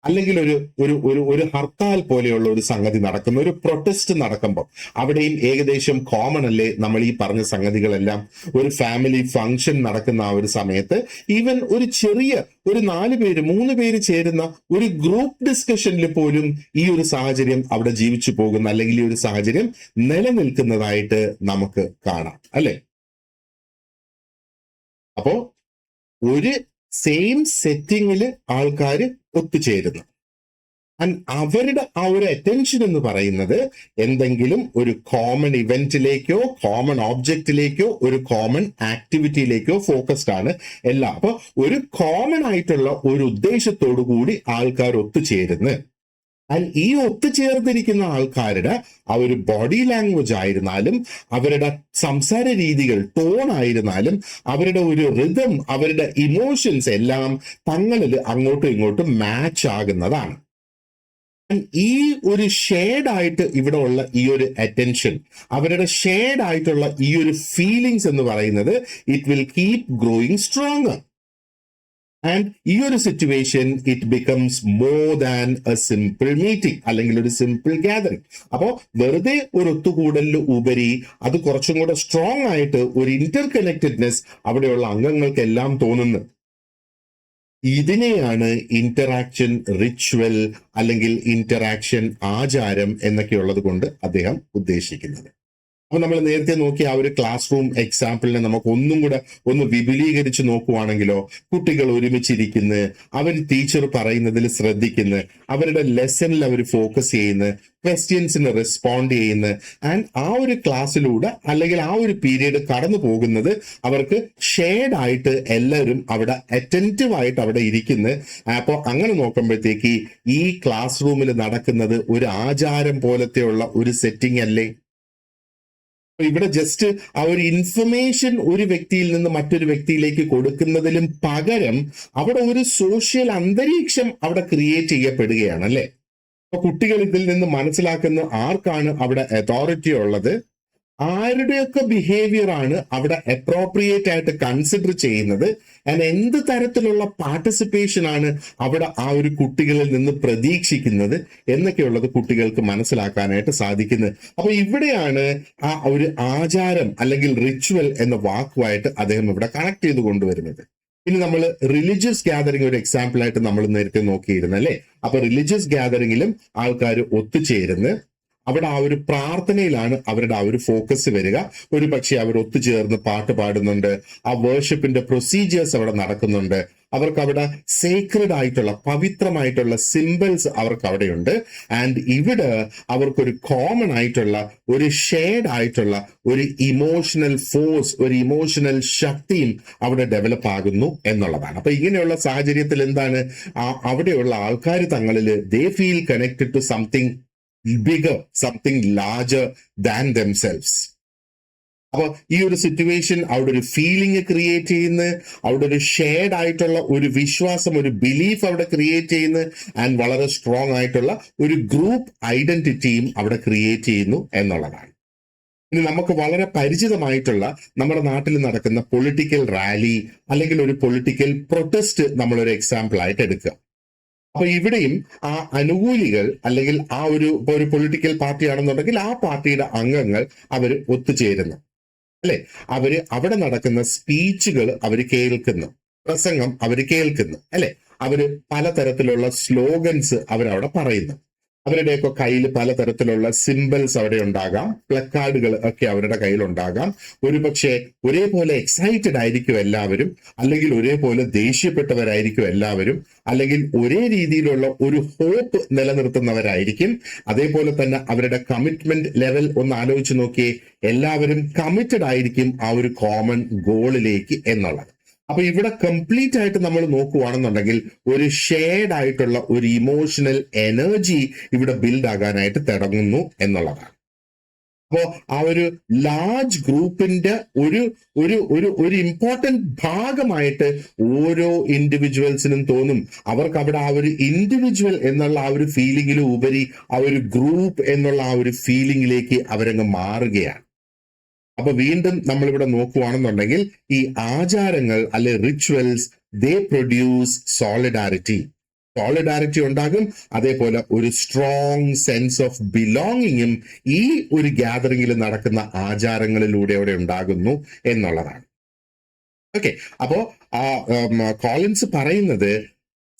അല്ലെങ്കിൽ ഒരു ഒരു ഒരു ഒരു ഹർത്താൽ പോലെയുള്ള ഒരു സംഗതി നടക്കുന്ന, ഒരു പ്രൊട്ടസ്റ്റ് നടക്കുമ്പോൾ അവിടെയും ഏകദേശം കോമൺ അല്ലേ നമ്മൾ ഈ പറഞ്ഞ സംഗതികളെല്ലാം? ഒരു ഫാമിലി ഫംഗ്ഷൻ നടക്കുന്ന ആ ഒരു സമയത്ത് ഈവൻ ഒരു ചെറിയ ഒരു 4 പേര് 3 പേര് ചേരുന്ന ഒരു ഗ്രൂപ്പ് ഡിസ്കഷനിൽ പോലും ഈ ഒരു സാഹചര്യം അവിടെ ജീവിച്ചു പോകുന്ന, അല്ലെങ്കിൽ ഈ ഒരു സാഹചര്യം നിലനിൽക്കുന്നതായിട്ട് നമുക്ക് കാണാം, അല്ലെ? അപ്പോ ഒരു സെയിം സെറ്റിങ്ങിൽ ആൾക്കാർ ഒത്തുചേരുന്നു. ആൻഡ് അവരുടെ ആ ഒരു അറ്റൻഷൻ എന്ന് പറയുന്നത് എന്തെങ്കിലും ഒരു കോമൺ ഇവന്റിലേക്കോ കോമൺ ഓബ്ജക്റ്റിലേക്കോ ഒരു കോമൺ ആക്ടിവിറ്റിയിലേക്കോ ഫോക്കസ്ഡ് ആണ് എല്ലാം. അപ്പൊ ഒരു കോമൺ ആയിട്ടുള്ള ഒരു ഉദ്ദേശത്തോടു കൂടി ആൾക്കാർ ഒത്തുചേരുന്നു. ആൻഡ് ഈ ഒത്തുചേർന്നിരിക്കുന്ന ആൾക്കാരുടെ ആ ഒരു ബോഡി ലാംഗ്വേജ് ആയിരുന്നാലും, അവരുടെ സംസാര രീതികൾ, ടോൺ ആയിരുന്നാലും, അവരുടെ ഒരു റിതം, അവരുടെ ഇമോഷൻസ് എല്ലാം തങ്ങളിൽ അങ്ങോട്ടും ഇങ്ങോട്ടും മാച്ച് ആകുന്നതാണ്. ഈ ഒരു ഷെയർഡ് ആയിട്ട് ഇവിടെ ഉള്ള ഈ ഒരു അറ്റൻഷൻ, അവരുടെ ഷെയർഡ് ആയിട്ടുള്ള ഈ ഒരു ഫീലിങ്സ് എന്ന് പറയുന്നത് it will keep growing stronger. And ഈ ഒരു situation it becomes more than A simple meeting, അല്ലെങ്കിൽ ഒരു സിമ്പിൾ ഗ്യാതറിംഗ്. അപ്പോ വെറുതെ ഒരു ഒത്തുകൂടലിൽ ഉപരി അത് കുറച്ചും കൂടെ സ്ട്രോങ് ആയിട്ട് ഒരു ഇന്റർ കണക്റ്റഡ്നെസ് അവിടെയുള്ള അംഗങ്ങൾക്കെല്ലാം തോന്നുന്നു. ഇതിനെയാണ് ഇന്ററാക്ഷൻ റിച്വൽ അല്ലെങ്കിൽ ഇന്ററാക്ഷൻ ആചാരം എന്നൊക്കെയുള്ളത് കൊണ്ട് അദ്ദേഹം ഉദ്ദേശിക്കുന്നത്. അപ്പൊ നമ്മൾ നേരത്തെ നോക്കിയ ആ ഒരു ക്ലാസ് റൂം എക്സാമ്പിളിനെ നമുക്ക് ഒന്നും കൂടെ ഒന്ന് വിപുലീകരിച്ച് നോക്കുവാണെങ്കിലോ, കുട്ടികൾ ഒരുമിച്ചിരിക്കുന്നു, അവർ ടീച്ചർ പറയുന്നതിൽ ശ്രദ്ധിക്കുന്നു, അവരുടെ ലെസണിൽ അവർ ഫോക്കസ് ചെയ്യുന്നു, ക്വസ്റ്റ്യൻസിന് റെസ്പോണ്ട് ചെയ്യുന്നു. ആൻഡ് ആ ഒരു ക്ലാസ്സിലൂടെ അല്ലെങ്കിൽ ആ ഒരു പീരീഡ് കടന്നു പോകുന്നത് അവർക്ക് ഷെയർഡ് ആയിട്ട് എല്ലാവരും അവിടെ അറ്റൻറ്റീവ് ആയിട്ട് അവിടെ ഇരിക്കുന്നു. അപ്പോൾ അങ്ങനെ നോക്കുമ്പോഴത്തേക്ക് ഈ ക്ലാസ് റൂമിൽ നടക്കുന്നത് ഒരു ആചാരം പോലത്തെയുള്ള ഒരു സെറ്റിംഗ് അല്ലേ? ഇവിടെ ജസ്റ്റ് ആ ഒരു ഇൻഫർമേഷൻ ഒരു വ്യക്തിയിൽ നിന്ന് മറ്റൊരു വ്യക്തിയിലേക്ക് കൊടുക്കുന്നതിലും പകരം അവിടെ ഒരു സോഷ്യൽ അന്തരീക്ഷം അവിടെ ക്രിയേറ്റ് ചെയ്യപ്പെടുകയാണ്, അല്ലെ? അപ്പൊ കുട്ടികൾ ഇതിൽ നിന്ന് മനസ്സിലാക്കുന്ന ആർക്കാണ് അവിടെ അതോറിറ്റി ഉള്ളത്? ആരുടെയൊക്കെ ബിഹേവിയർ ആണ് അവിടെ അപ്രോപ്രിയേറ്റ് ആയിട്ട് കൺസിഡർ ചെയ്യുന്നത്, ആൻഡ് എന്ത് തരത്തിലുള്ള പാർട്ടിസിപ്പേഷൻ ആണ് അവിടെ ആ ഒരു കുട്ടികളിൽ നിന്ന് പ്രതീക്ഷിക്കുന്നത് എന്നൊക്കെയുള്ളത് കുട്ടികൾക്ക് മനസ്സിലാക്കാനായിട്ട് സാധിക്കുന്നത്. അപ്പൊ ഇവിടെയാണ് ആ ഒരു ആചാരം അല്ലെങ്കിൽ റിച്വൽ എന്ന വാക്കുമായിട്ട് അദ്ദേഹം ഇവിടെ കണക്ട് ചെയ്ത് കൊണ്ടുവരുന്നത്. ഇനി നമ്മൾ റിലീജിയസ് ഗ്യാതറിംഗ് ഒരു എക്സാമ്പിൾ ആയിട്ട് നമ്മൾ നേരത്തെ നോക്കിയിരുന്നു അല്ലേ. അപ്പൊ റിലീജിയസ് ഗ്യാതറിംഗിലും ആൾക്കാർ ഒത്തുചേരുന്ന് അവിടെ ആ ഒരു പ്രാർത്ഥനയിലാണ് അവരുടെ ആ ഒരു ഫോക്കസ് വരിക. ഒരു പക്ഷേ അവർ ഒത്തുചേർന്ന് പാട്ട് പാടുന്നുണ്ട്, ആ വേർഷിപ്പിന്റെ പ്രൊസീജിയേഴ്സ് അവിടെ നടക്കുന്നുണ്ട്, അവർക്ക് അവിടെ സേക്രഡ് ആയിട്ടുള്ള പവിത്രമായിട്ടുള്ള സിംബൽസ് അവർക്ക് അവിടെയുണ്ട്. ആൻഡ് ഇവിടെ അവർക്കൊരു കോമൺ ആയിട്ടുള്ള ഒരു ഷെയർഡ് ആയിട്ടുള്ള ഒരു ഇമോഷണൽ ഫോഴ്സ്, ഒരു ഇമോഷണൽ ശക്തിയും അവിടെ ഡെവലപ്പ് ആകുന്നു എന്നുള്ളതാണ്. അപ്പൊ ഇങ്ങനെയുള്ള സാഹചര്യത്തിൽ എന്താണ്, അവിടെയുള്ള ആൾക്കാർ തങ്ങളിൽ they feel connected to something bigger, something larger than themselves. അപ്പൊ ഈ ഒരു സിറ്റുവേഷൻ അവിടെ ഒരു ഫീലിംഗ് ക്രിയേറ്റ് ചെയ്യുന്നു, അവിടെ ഒരു ഷെയർഡ് ആയിട്ടുള്ള ഒരു വിശ്വാസം, ഒരു ബിലീഫ് അവിടെ ക്രിയേറ്റ് ചെയ്യുന്നു, ആൻഡ് വളരെ സ്ട്രോങ് ആയിട്ടുള്ള ഒരു ഗ്രൂപ്പ് ഐഡന്റിറ്റിയും അവിടെ ക്രിയേറ്റ് ചെയ്യുന്നു എന്നുള്ളതാണ്. ഇനി നമുക്ക് വളരെ പരിചിതമായിട്ടുള്ള നമ്മുടെ നാട്ടിൽ നടക്കുന്ന പൊളിറ്റിക്കൽ റാലി അല്ലെങ്കിൽ ഒരു പൊളിറ്റിക്കൽ പ്രൊട്ടസ്റ്റ് നമ്മളൊരു എക്സാമ്പിൾ ആയിട്ട് എടുക്കുക. അപ്പൊ ഇവിടെയും ആ അനുകൂലികൾ അല്ലെങ്കിൽ ആ ഒരു പൊളിറ്റിക്കൽ പാർട്ടി ആണെന്നുണ്ടെങ്കിൽ ആ പാർട്ടിയുടെ അംഗങ്ങൾ അവർ ഒത്തുചേരുന്നു അല്ലെ. അവര് അവിടെ നടക്കുന്ന സ്പീച്ചുകൾ അവർ കേൾക്കുന്നു, പ്രസംഗം അവർ കേൾക്കുന്നു അല്ലെ. അവര് പലതരത്തിലുള്ള സ്ലോഗൻസ് അവരവിടെ പറയുന്നു. അവരുടെയൊക്കെ കയ്യിൽ പലതരത്തിലുള്ള സിംബൽസ് അവിടെ ഉണ്ടാകാം, പ്ലക്കാർഡുകൾ ഒക്കെ അവരുടെ കയ്യിൽ ഉണ്ടാകാം. ഒരുപക്ഷെ ഒരേപോലെ എക്സൈറ്റഡ് ആയിരിക്കും എല്ലാവരും, അല്ലെങ്കിൽ ഒരേപോലെ ദേഷ്യപ്പെട്ടവരായിരിക്കും എല്ലാവരും, അല്ലെങ്കിൽ ഒരേ രീതിയിലുള്ള ഒരു ഹോപ്പ് നിലനിർത്തുന്നവരായിരിക്കും. അതേപോലെ തന്നെ അവരുടെ കമ്മിറ്റ്മെന്റ് ലെവൽ ഒന്ന് ആലോചിച്ച് നോക്കിയേ, എല്ലാവരും കമ്മിറ്റഡ് ആയിരിക്കും ആ ഒരു കോമൺ ഗോളിലേക്ക് എന്നുള്ളത്. അപ്പൊ ഇവിടെ കംപ്ലീറ്റ് ആയിട്ട് നമ്മൾ നോക്കുവാണെന്നുണ്ടെങ്കിൽ ഒരു ഷെയർഡ് ആയിട്ടുള്ള ഒരു ഇമോഷണൽ എനർജി ഇവിടെ ബിൽഡ് ആകാനായിട്ട് തുടങ്ങുന്നു എന്നുള്ളതാണ്. അപ്പോ ആ ഒരു ലാർജ് ഗ്രൂപ്പിന്റെ ഒരു ഒരു ഒരു ഒരു ഇമ്പോർട്ടന്റ് ഭാഗമായിട്ട് ഓരോ ഇൻഡിവിജ്വൽസിനും തോന്നും. അവർക്ക് അവിടെ ആ ഒരു ഇൻഡിവിജ്വൽ എന്നുള്ള ആ ഒരു ഫീലിംഗിലും ഉപരി ആ ഒരു ഗ്രൂപ്പ് എന്നുള്ള ആ ഒരു ഫീലിംഗിലേക്ക് അവരങ്ങ് മാറുകയാണ്. അപ്പൊ വീണ്ടും നമ്മളിവിടെ നോക്കുവാണെന്നുണ്ടെങ്കിൽ ഈ ആചാരങ്ങൾ അല്ലെ റിച്വൽസ് ദേ പ്രൊഡ്യൂസ് സോളിഡാരിറ്റി ഉണ്ടാകും. അതേപോലെ ഒരു സ്ട്രോങ് സെൻസ് ഓഫ് ബിലോങ്ങിങ്ങും ഈ ഒരു ഗ്യാതറിംഗിൽ നടക്കുന്ന ആചാരങ്ങളിലൂടെ അവിടെ ഉണ്ടാകുന്നു എന്നുള്ളതാണ്. ഓക്കെ, അപ്പോ കോളിൻസ് പറയുന്നത്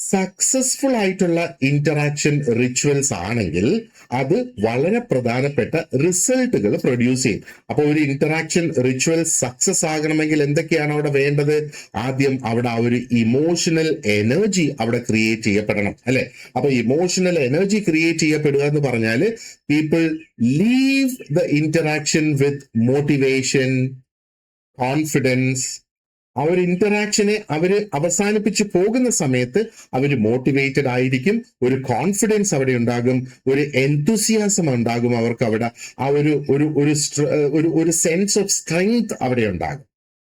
സക്സസ്ഫുൾ ആയിട്ടുള്ള ഇന്ററാക്ഷൻ റിച്വൽസ് ആണെങ്കിൽ അത് വളരെ പ്രധാനപ്പെട്ട റിസൾട്ടുകൾ പ്രൊഡ്യൂസ് ചെയ്യും. അപ്പൊ ഒരു ഇന്ററാക്ഷൻ റിച്വൽ സക്സസ് ആകണമെങ്കിൽ എന്തൊക്കെയാണ് അവിടെ വേണ്ടത്? ആദ്യം അവിടെ ആ ഒരു ഇമോഷണൽ എനർജി അവിടെ ക്രിയേറ്റ് ചെയ്യപ്പെടണം അല്ലെ. അപ്പൊ ഇമോഷണൽ എനർജി ക്രിയേറ്റ് ചെയ്യപ്പെടുക എന്ന് പറഞ്ഞാൽ people leave the interaction with motivation, confidence. ആ ഒരു ഇന്ററാക്ഷനെ അവര് അവസാനിപ്പിച്ച് പോകുന്ന സമയത്ത് അവര് മോട്ടിവേറ്റഡ് ആയിരിക്കും, ഒരു കോൺഫിഡൻസ് അവിടെ ഉണ്ടാകും, ഒരു എൻതുസിയാസം ഉണ്ടാകും അവർക്ക് അവിടെ, ആ ഒരു സെൻസ് ഓഫ് സ്ട്രെങ്ത് അവിടെ ഉണ്ടാകും.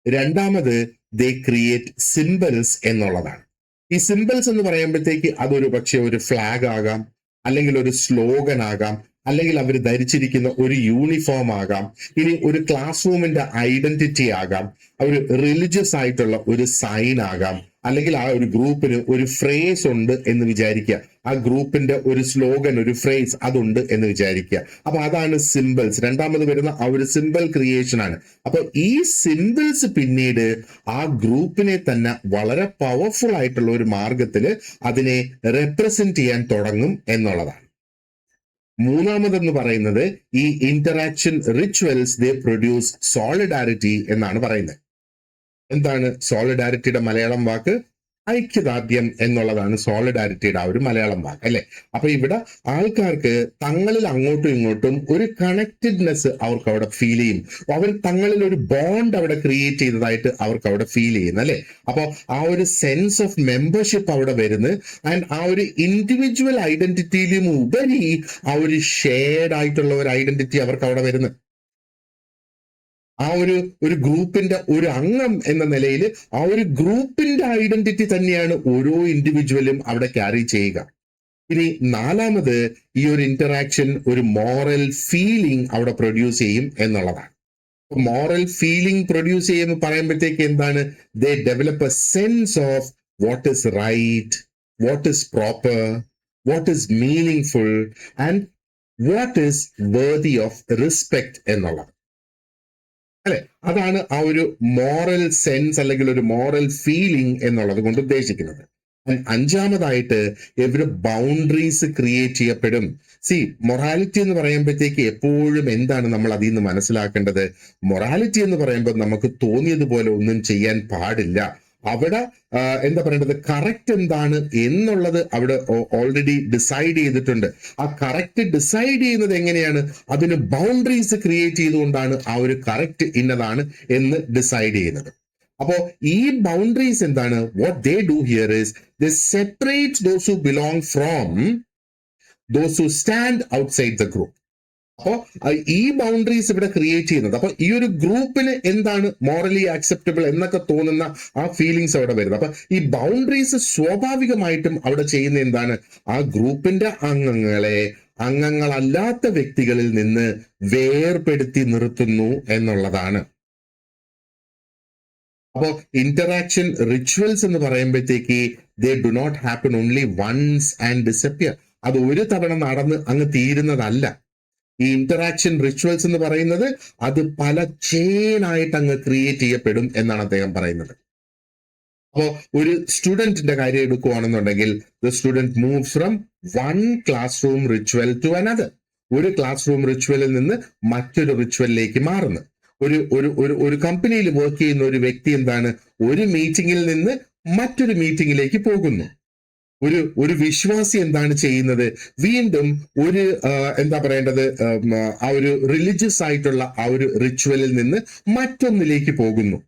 രണ്ടാമത് ദേ ക്രിയേറ്റ് സിംബൽസ് എന്നുള്ളതാണ്. ഈ സിംബൽസ് എന്ന് പറയുമ്പോഴത്തേക്ക് അതൊരു പക്ഷെ ഒരു ഫ്ലാഗ് ആകാം, അല്ലെങ്കിൽ ഒരു സ്ലോഗൻ ആകാം, അല്ലെങ്കിൽ അവർ ധരിച്ചിരിക്കുന്ന ഒരു യൂണിഫോം ആകാം, ഇനി ഒരു ക്ലാസ് റൂമിന്റെ ഐഡന്റിറ്റി ആകാം, ഒരു റിലിജിയസ് ആയിട്ടുള്ള ഒരു സൈൻ ആകാം, അല്ലെങ്കിൽ ആ ഒരു ഗ്രൂപ്പിന് ഒരു ഫ്രേസ് ഉണ്ട് എന്ന് വിചാരിക്കുക, ആ ഗ്രൂപ്പിന്റെ ഒരു സ്ലോഗൻ, ഒരു ഫ്രേസ് അതുണ്ട് എന്ന് വിചാരിക്കുക. അപ്പൊ അതാണ് സിംബൽസ്. രണ്ടാമത് വരുന്ന ആ ഒരു സിംബൽ ക്രിയേഷൻ ആണ്. അപ്പൊ ഈ സിംബൽസ് പിന്നീട് ആ ഗ്രൂപ്പിനെ തന്നെ വളരെ പവർഫുൾ ആയിട്ടുള്ള ഒരു മാർഗത്തില് അതിനെ റെപ്രസെന്റ് ചെയ്യാൻ തുടങ്ങും എന്നുള്ളതാണ്. മൂന്നാമതെന്ന് പറയുന്നത് ഈ ഇന്ററാക്ഷൻ റിച്വൽസ് ദേ പ്രൊഡ്യൂസ് സോളിഡാരിറ്റി എന്നാണ് പറയുന്നത്. എന്താണ് സോളിഡാരിറ്റിയുടെ മലയാളം വാക്ക്? ഐക്യദാർഢ്യം എന്നുള്ളതാണ് സോളിഡാരിറ്റിയുടെ ആ ഒരു മലയാളം വാക്ക് അല്ലെ. അപ്പൊ ഇവിടെ ആൾക്കാർക്ക് തങ്ങളിൽ അങ്ങോട്ടും ഇങ്ങോട്ടും ഒരു കണക്റ്റഡ്നെസ് അവർക്ക് അവിടെ ഫീൽ ചെയ്യും. അവർ തങ്ങളിൽ ഒരു ബോണ്ട് അവിടെ ക്രിയേറ്റ് ചെയ്തതായിട്ട് അവർക്ക് അവിടെ ഫീൽ ചെയ്യുന്നു അല്ലെ. അപ്പൊ ആ ഒരു സെൻസ് ഓഫ് മെമ്പർഷിപ്പ് അവിടെ വരുന്നു. ആൻഡ് ആ ഒരു ഇൻഡിവിജ്വൽ ഐഡന്റിറ്റിയിലും ഉപരി ആ ഒരു ഷെയർഡ് ആയിട്ടുള്ള ഒരു ഐഡന്റിറ്റി അവർക്ക് അവിടെ വരുന്നു. ആ ഒരു ഗ്രൂപ്പിന്റെ ഒരു അംഗം എന്ന നിലയിൽ ആ ഒരു ഗ്രൂപ്പിന്റെ ഐഡന്റിറ്റി തന്നെയാണ് ഓരോ ഇൻഡിവിജ്വലും അവിടെ ക്യാരി ചെയ്യുക. ഇനി നാലാമത് ഈ ഒരു ഇന്ററാക്ഷൻ ഒരു മോറൽ ഫീലിംഗ് അവിടെ പ്രൊഡ്യൂസ് ചെയ്യും എന്നുള്ളതാണ്. മോറൽ ഫീലിംഗ് പ്രൊഡ്യൂസ് ചെയ്യുമ്പോൾ പറയുമ്പോഴത്തേക്ക് എന്താണ്, they develop a sense of what is right, what is proper, what is meaningful and what is worthy of respect എന്നുള്ളത്. അല്ലെ, അതാണ് ആ ഒരു മോറൽ സെൻസ് അല്ലെങ്കിൽ ഒരു മോറൽ ഫീലിംഗ് എന്നുള്ളത് കൊണ്ട് ഉദ്ദേശിക്കുന്നത്. അഞ്ചാമതായിട്ട് എവിടെ ബൗണ്ടറീസ് ക്രിയേറ്റ് ചെയ്യപ്പെടും. മൊറാലിറ്റി എന്ന് പറയുമ്പോഴത്തേക്ക് എപ്പോഴും എന്താണ് നമ്മൾ അതിൽ നിന്ന് മനസ്സിലാക്കേണ്ടത്? മൊറാലിറ്റി എന്ന് പറയുമ്പോൾ നമുക്ക് തോന്നിയതുപോലെ ഒന്നും ചെയ്യാൻ പാടില്ല. അവിടെ എന്താ പറയേണ്ടത്, കറക്റ്റ് എന്താണ് എന്നുള്ളത് അവിടെ ഓൾറെഡി ഡിസൈഡ് ചെയ്തിട്ടുണ്ട്. ആ കറക്റ്റ് ഡിസൈഡ് ചെയ്യുന്നത് എങ്ങനെയാണ്? അതിന് ബൗണ്ടറീസ് ക്രിയേറ്റ് ചെയ്തുകൊണ്ടാണ് ആ ഒരു കറക്റ്റ് ഇന്നതാണ് എന്ന് ഡിസൈഡ് ചെയ്യുന്നത്. അപ്പോ ഈ ബൗണ്ടറീസ് എന്താണ്? What they do here is they separate those who belong from those who stand outside the group. അപ്പോ ഈ ബൗണ്ടറീസ് ഇവിടെ ക്രിയേറ്റ് ചെയ്യുന്നത്, അപ്പൊ ഈ ഒരു ഗ്രൂപ്പിന് എന്താണ് മോറലി ആക്സെപ്റ്റബിൾ എന്നൊക്കെ തോന്നുന്ന ആ ഫീലിങ്സ് അവിടെ വരുന്നത്. അപ്പൊ ഈ ബൗണ്ടറീസ് സ്വാഭാവികമായിട്ടും അവിടെ ചെയ്യുന്ന എന്താണ്, ആ ഗ്രൂപ്പിന്റെ അംഗങ്ങളല്ലാത്ത വ്യക്തികളിൽ നിന്ന് വേർപെടുത്തി നിർത്തുന്നു എന്നുള്ളതാണ്. അപ്പോ ഇന്ററാക്ഷൻ റിച്വൽസ് എന്ന് പറയുമ്പോഴത്തേക്ക് they do not happen only once and disappear. അത് ഒരു തവണ നടന്ന് അങ്ങ് തീരുന്നതല്ല. ഈ ഇന്ററാക്ഷൻ റിച്വൽസ് എന്ന് പറയുന്നത് അത് പല ചെയിനായിട്ട് അങ്ങ് ക്രിയേറ്റ് ചെയ്യപ്പെടും എന്നാണ് അദ്ദേഹം പറയുന്നത്. അപ്പോ ഒരു സ്റ്റുഡന്റിന്റെ കാര്യം എടുക്കുകയാണെന്നുണ്ടെങ്കിൽ the student moves from one classroom ritual to another. ഒരു ക്ലാസ് റൂം റിച്വലിൽ നിന്ന് മറ്റൊരു റിച്വലിലേക്ക് മാറുന്നു. ഒരു കമ്പനിയിൽ വർക്ക് ചെയ്യുന്ന ഒരു വ്യക്തി എന്താണ്, ഒരു മീറ്റിംഗിൽ നിന്ന് മറ്റൊരു മീറ്റിംഗിലേക്ക് പോകുന്നു. ഒരു വിശ്വാസി എന്താണ് ചെയ്യുന്നത്, വീണ്ടും ഒരു എന്താ പറയേണ്ടത്, ആ ഒരു റിലീജിയസ് ആയിട്ടുള്ള ആ ഒരു റിച്വലിൽ നിന്ന് മറ്റൊന്നിലേക്ക് പോകുന്നു.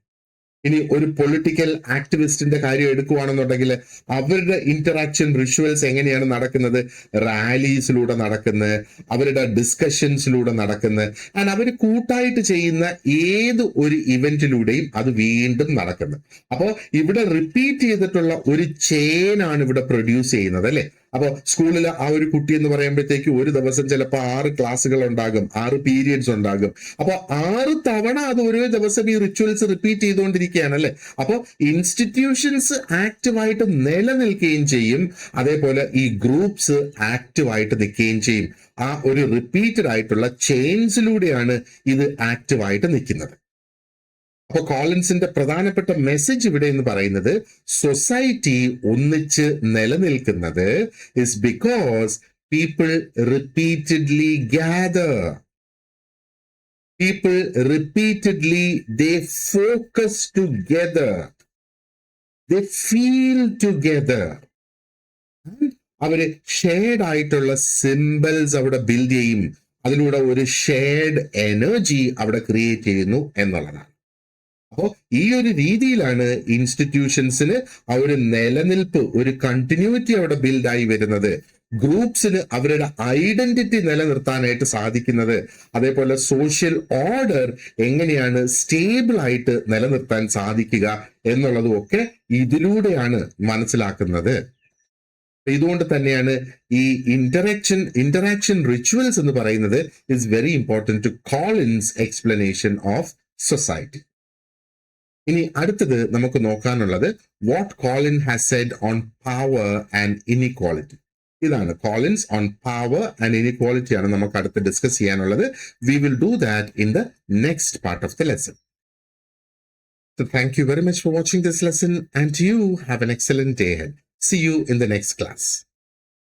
ഇനി ഒരു പൊളിറ്റിക്കൽ ആക്ടിവിസ്റ്റിന്റെ കാര്യം എടുക്കുകയാണെന്നുണ്ടെങ്കിൽ അവരുടെ ഇന്ററാക്ഷൻ റിച്വൽസ് എങ്ങനെയാണ് നടക്കുന്നത്? റാലീസിലൂടെ നടക്കുന്നത്, അവരുടെ ഡിസ്കഷൻസിലൂടെ നടക്കുന്നത്, ആൻഡ് അവർ കൂട്ടായിട്ട് ചെയ്യുന്ന ഏത് ഒരു ഇവന്റിലൂടെയും അത് വീണ്ടും നടക്കുന്നത്. അപ്പോൾ ഇവിടെ റിപ്പീറ്റ് ചെയ്തിട്ടുള്ള ഒരു ചെയിനാണ് ഇവിടെ പ്രൊഡ്യൂസ് ചെയ്യുന്നത്, അല്ലെ? അപ്പൊ സ്കൂളിൽ ആ ഒരു കുട്ടി എന്ന് പറയുമ്പോഴത്തേക്ക് ഒരു ദിവസം ചിലപ്പോൾ 6 ക്ലാസ്സുകൾ ഉണ്ടാകും, 6 പീരിയഡ്സ് ഉണ്ടാകും. അപ്പൊ 6 തവണ അത് ഓരോ ദിവസം ഈ റിച്വൽസ് റിപ്പീറ്റ് ചെയ്തുകൊണ്ടിരിക്കുകയാണ്, അല്ലെ? അപ്പൊ ഇൻസ്റ്റിറ്റ്യൂഷൻസ് ആക്റ്റീവായിട്ട് നിലനിൽക്കുകയും ചെയ്യും, അതേപോലെ ഈ ഗ്രൂപ്പ്സ് ആക്റ്റീവായിട്ട് നിൽക്കുകയും ചെയ്യും. ആ ഒരു റിപ്പീറ്റഡ് ആയിട്ടുള്ള ചെയിൻസിലൂടെയാണ് ഇത് ആക്റ്റീവായിട്ട് നിൽക്കുന്നത്. അപ്പൊ കോളിൻസിന്റെ പ്രധാനപ്പെട്ട മെസ്സേജ് ഇവിടെ എന്ന് പറയുന്നത്, സൊസൈറ്റി ഒന്നിച്ച് നിലനിൽക്കുന്നത് is because people repeatedly gather. People repeatedly they focus together, they feel together. അവര് ഷെയർഡ് ആയിട്ടുള്ള സിംബൽസ് അവിടെ ബിൽഡ് ചെയ്യും. അതിലൂടെ ഒരു ഷെയർഡ് എനർജി അവിടെ ക്രിയേറ്റ് ചെയ്യുന്നു എന്നുള്ളതാണ്. അപ്പോ ഈ ഒരു രീതിയിലാണ് ഇൻസ്റ്റിറ്റ്യൂഷൻസിന് ആ ഒരു നിലനിൽപ്പ്, ഒരു കണ്ടിന്യൂറ്റി അവിടെ ബിൽഡായി വരുന്നത്. ഗ്രൂപ്പ്സിന് അവരുടെ ഐഡന്റിറ്റി നിലനിർത്താനായിട്ട് സാധിക്കുന്നത്. അതേപോലെ സോഷ്യൽ ഓർഡർ എങ്ങനെയാണ് സ്റ്റേബിൾ ആയിട്ട് നിലനിർത്താൻ സാധിക്കുക എന്നുള്ളതും ഒക്കെ ഇതിലൂടെയാണ് മനസ്സിലാക്കുന്നത്. ഇതുകൊണ്ട് തന്നെയാണ് ഈ ഇന്ററാക്ഷൻ റിച്വൽസ് എന്ന് പറയുന്നത് is very important to Collins explanation of society. ഇനി അടുത്തത് നമുക്ക് നോക്കാനുള്ളത് what Collin has said on power and inequality. ഇതാണ് Collins on power and inequality ആണ് നമുക്ക് അടുത്ത് ഡിസ്കസ് ചെയ്യാനുള്ളത്. We will do that in the next part of the lesson. So thank you very much for watching this lesson, and you have an excellent day ahead. See you in the next class.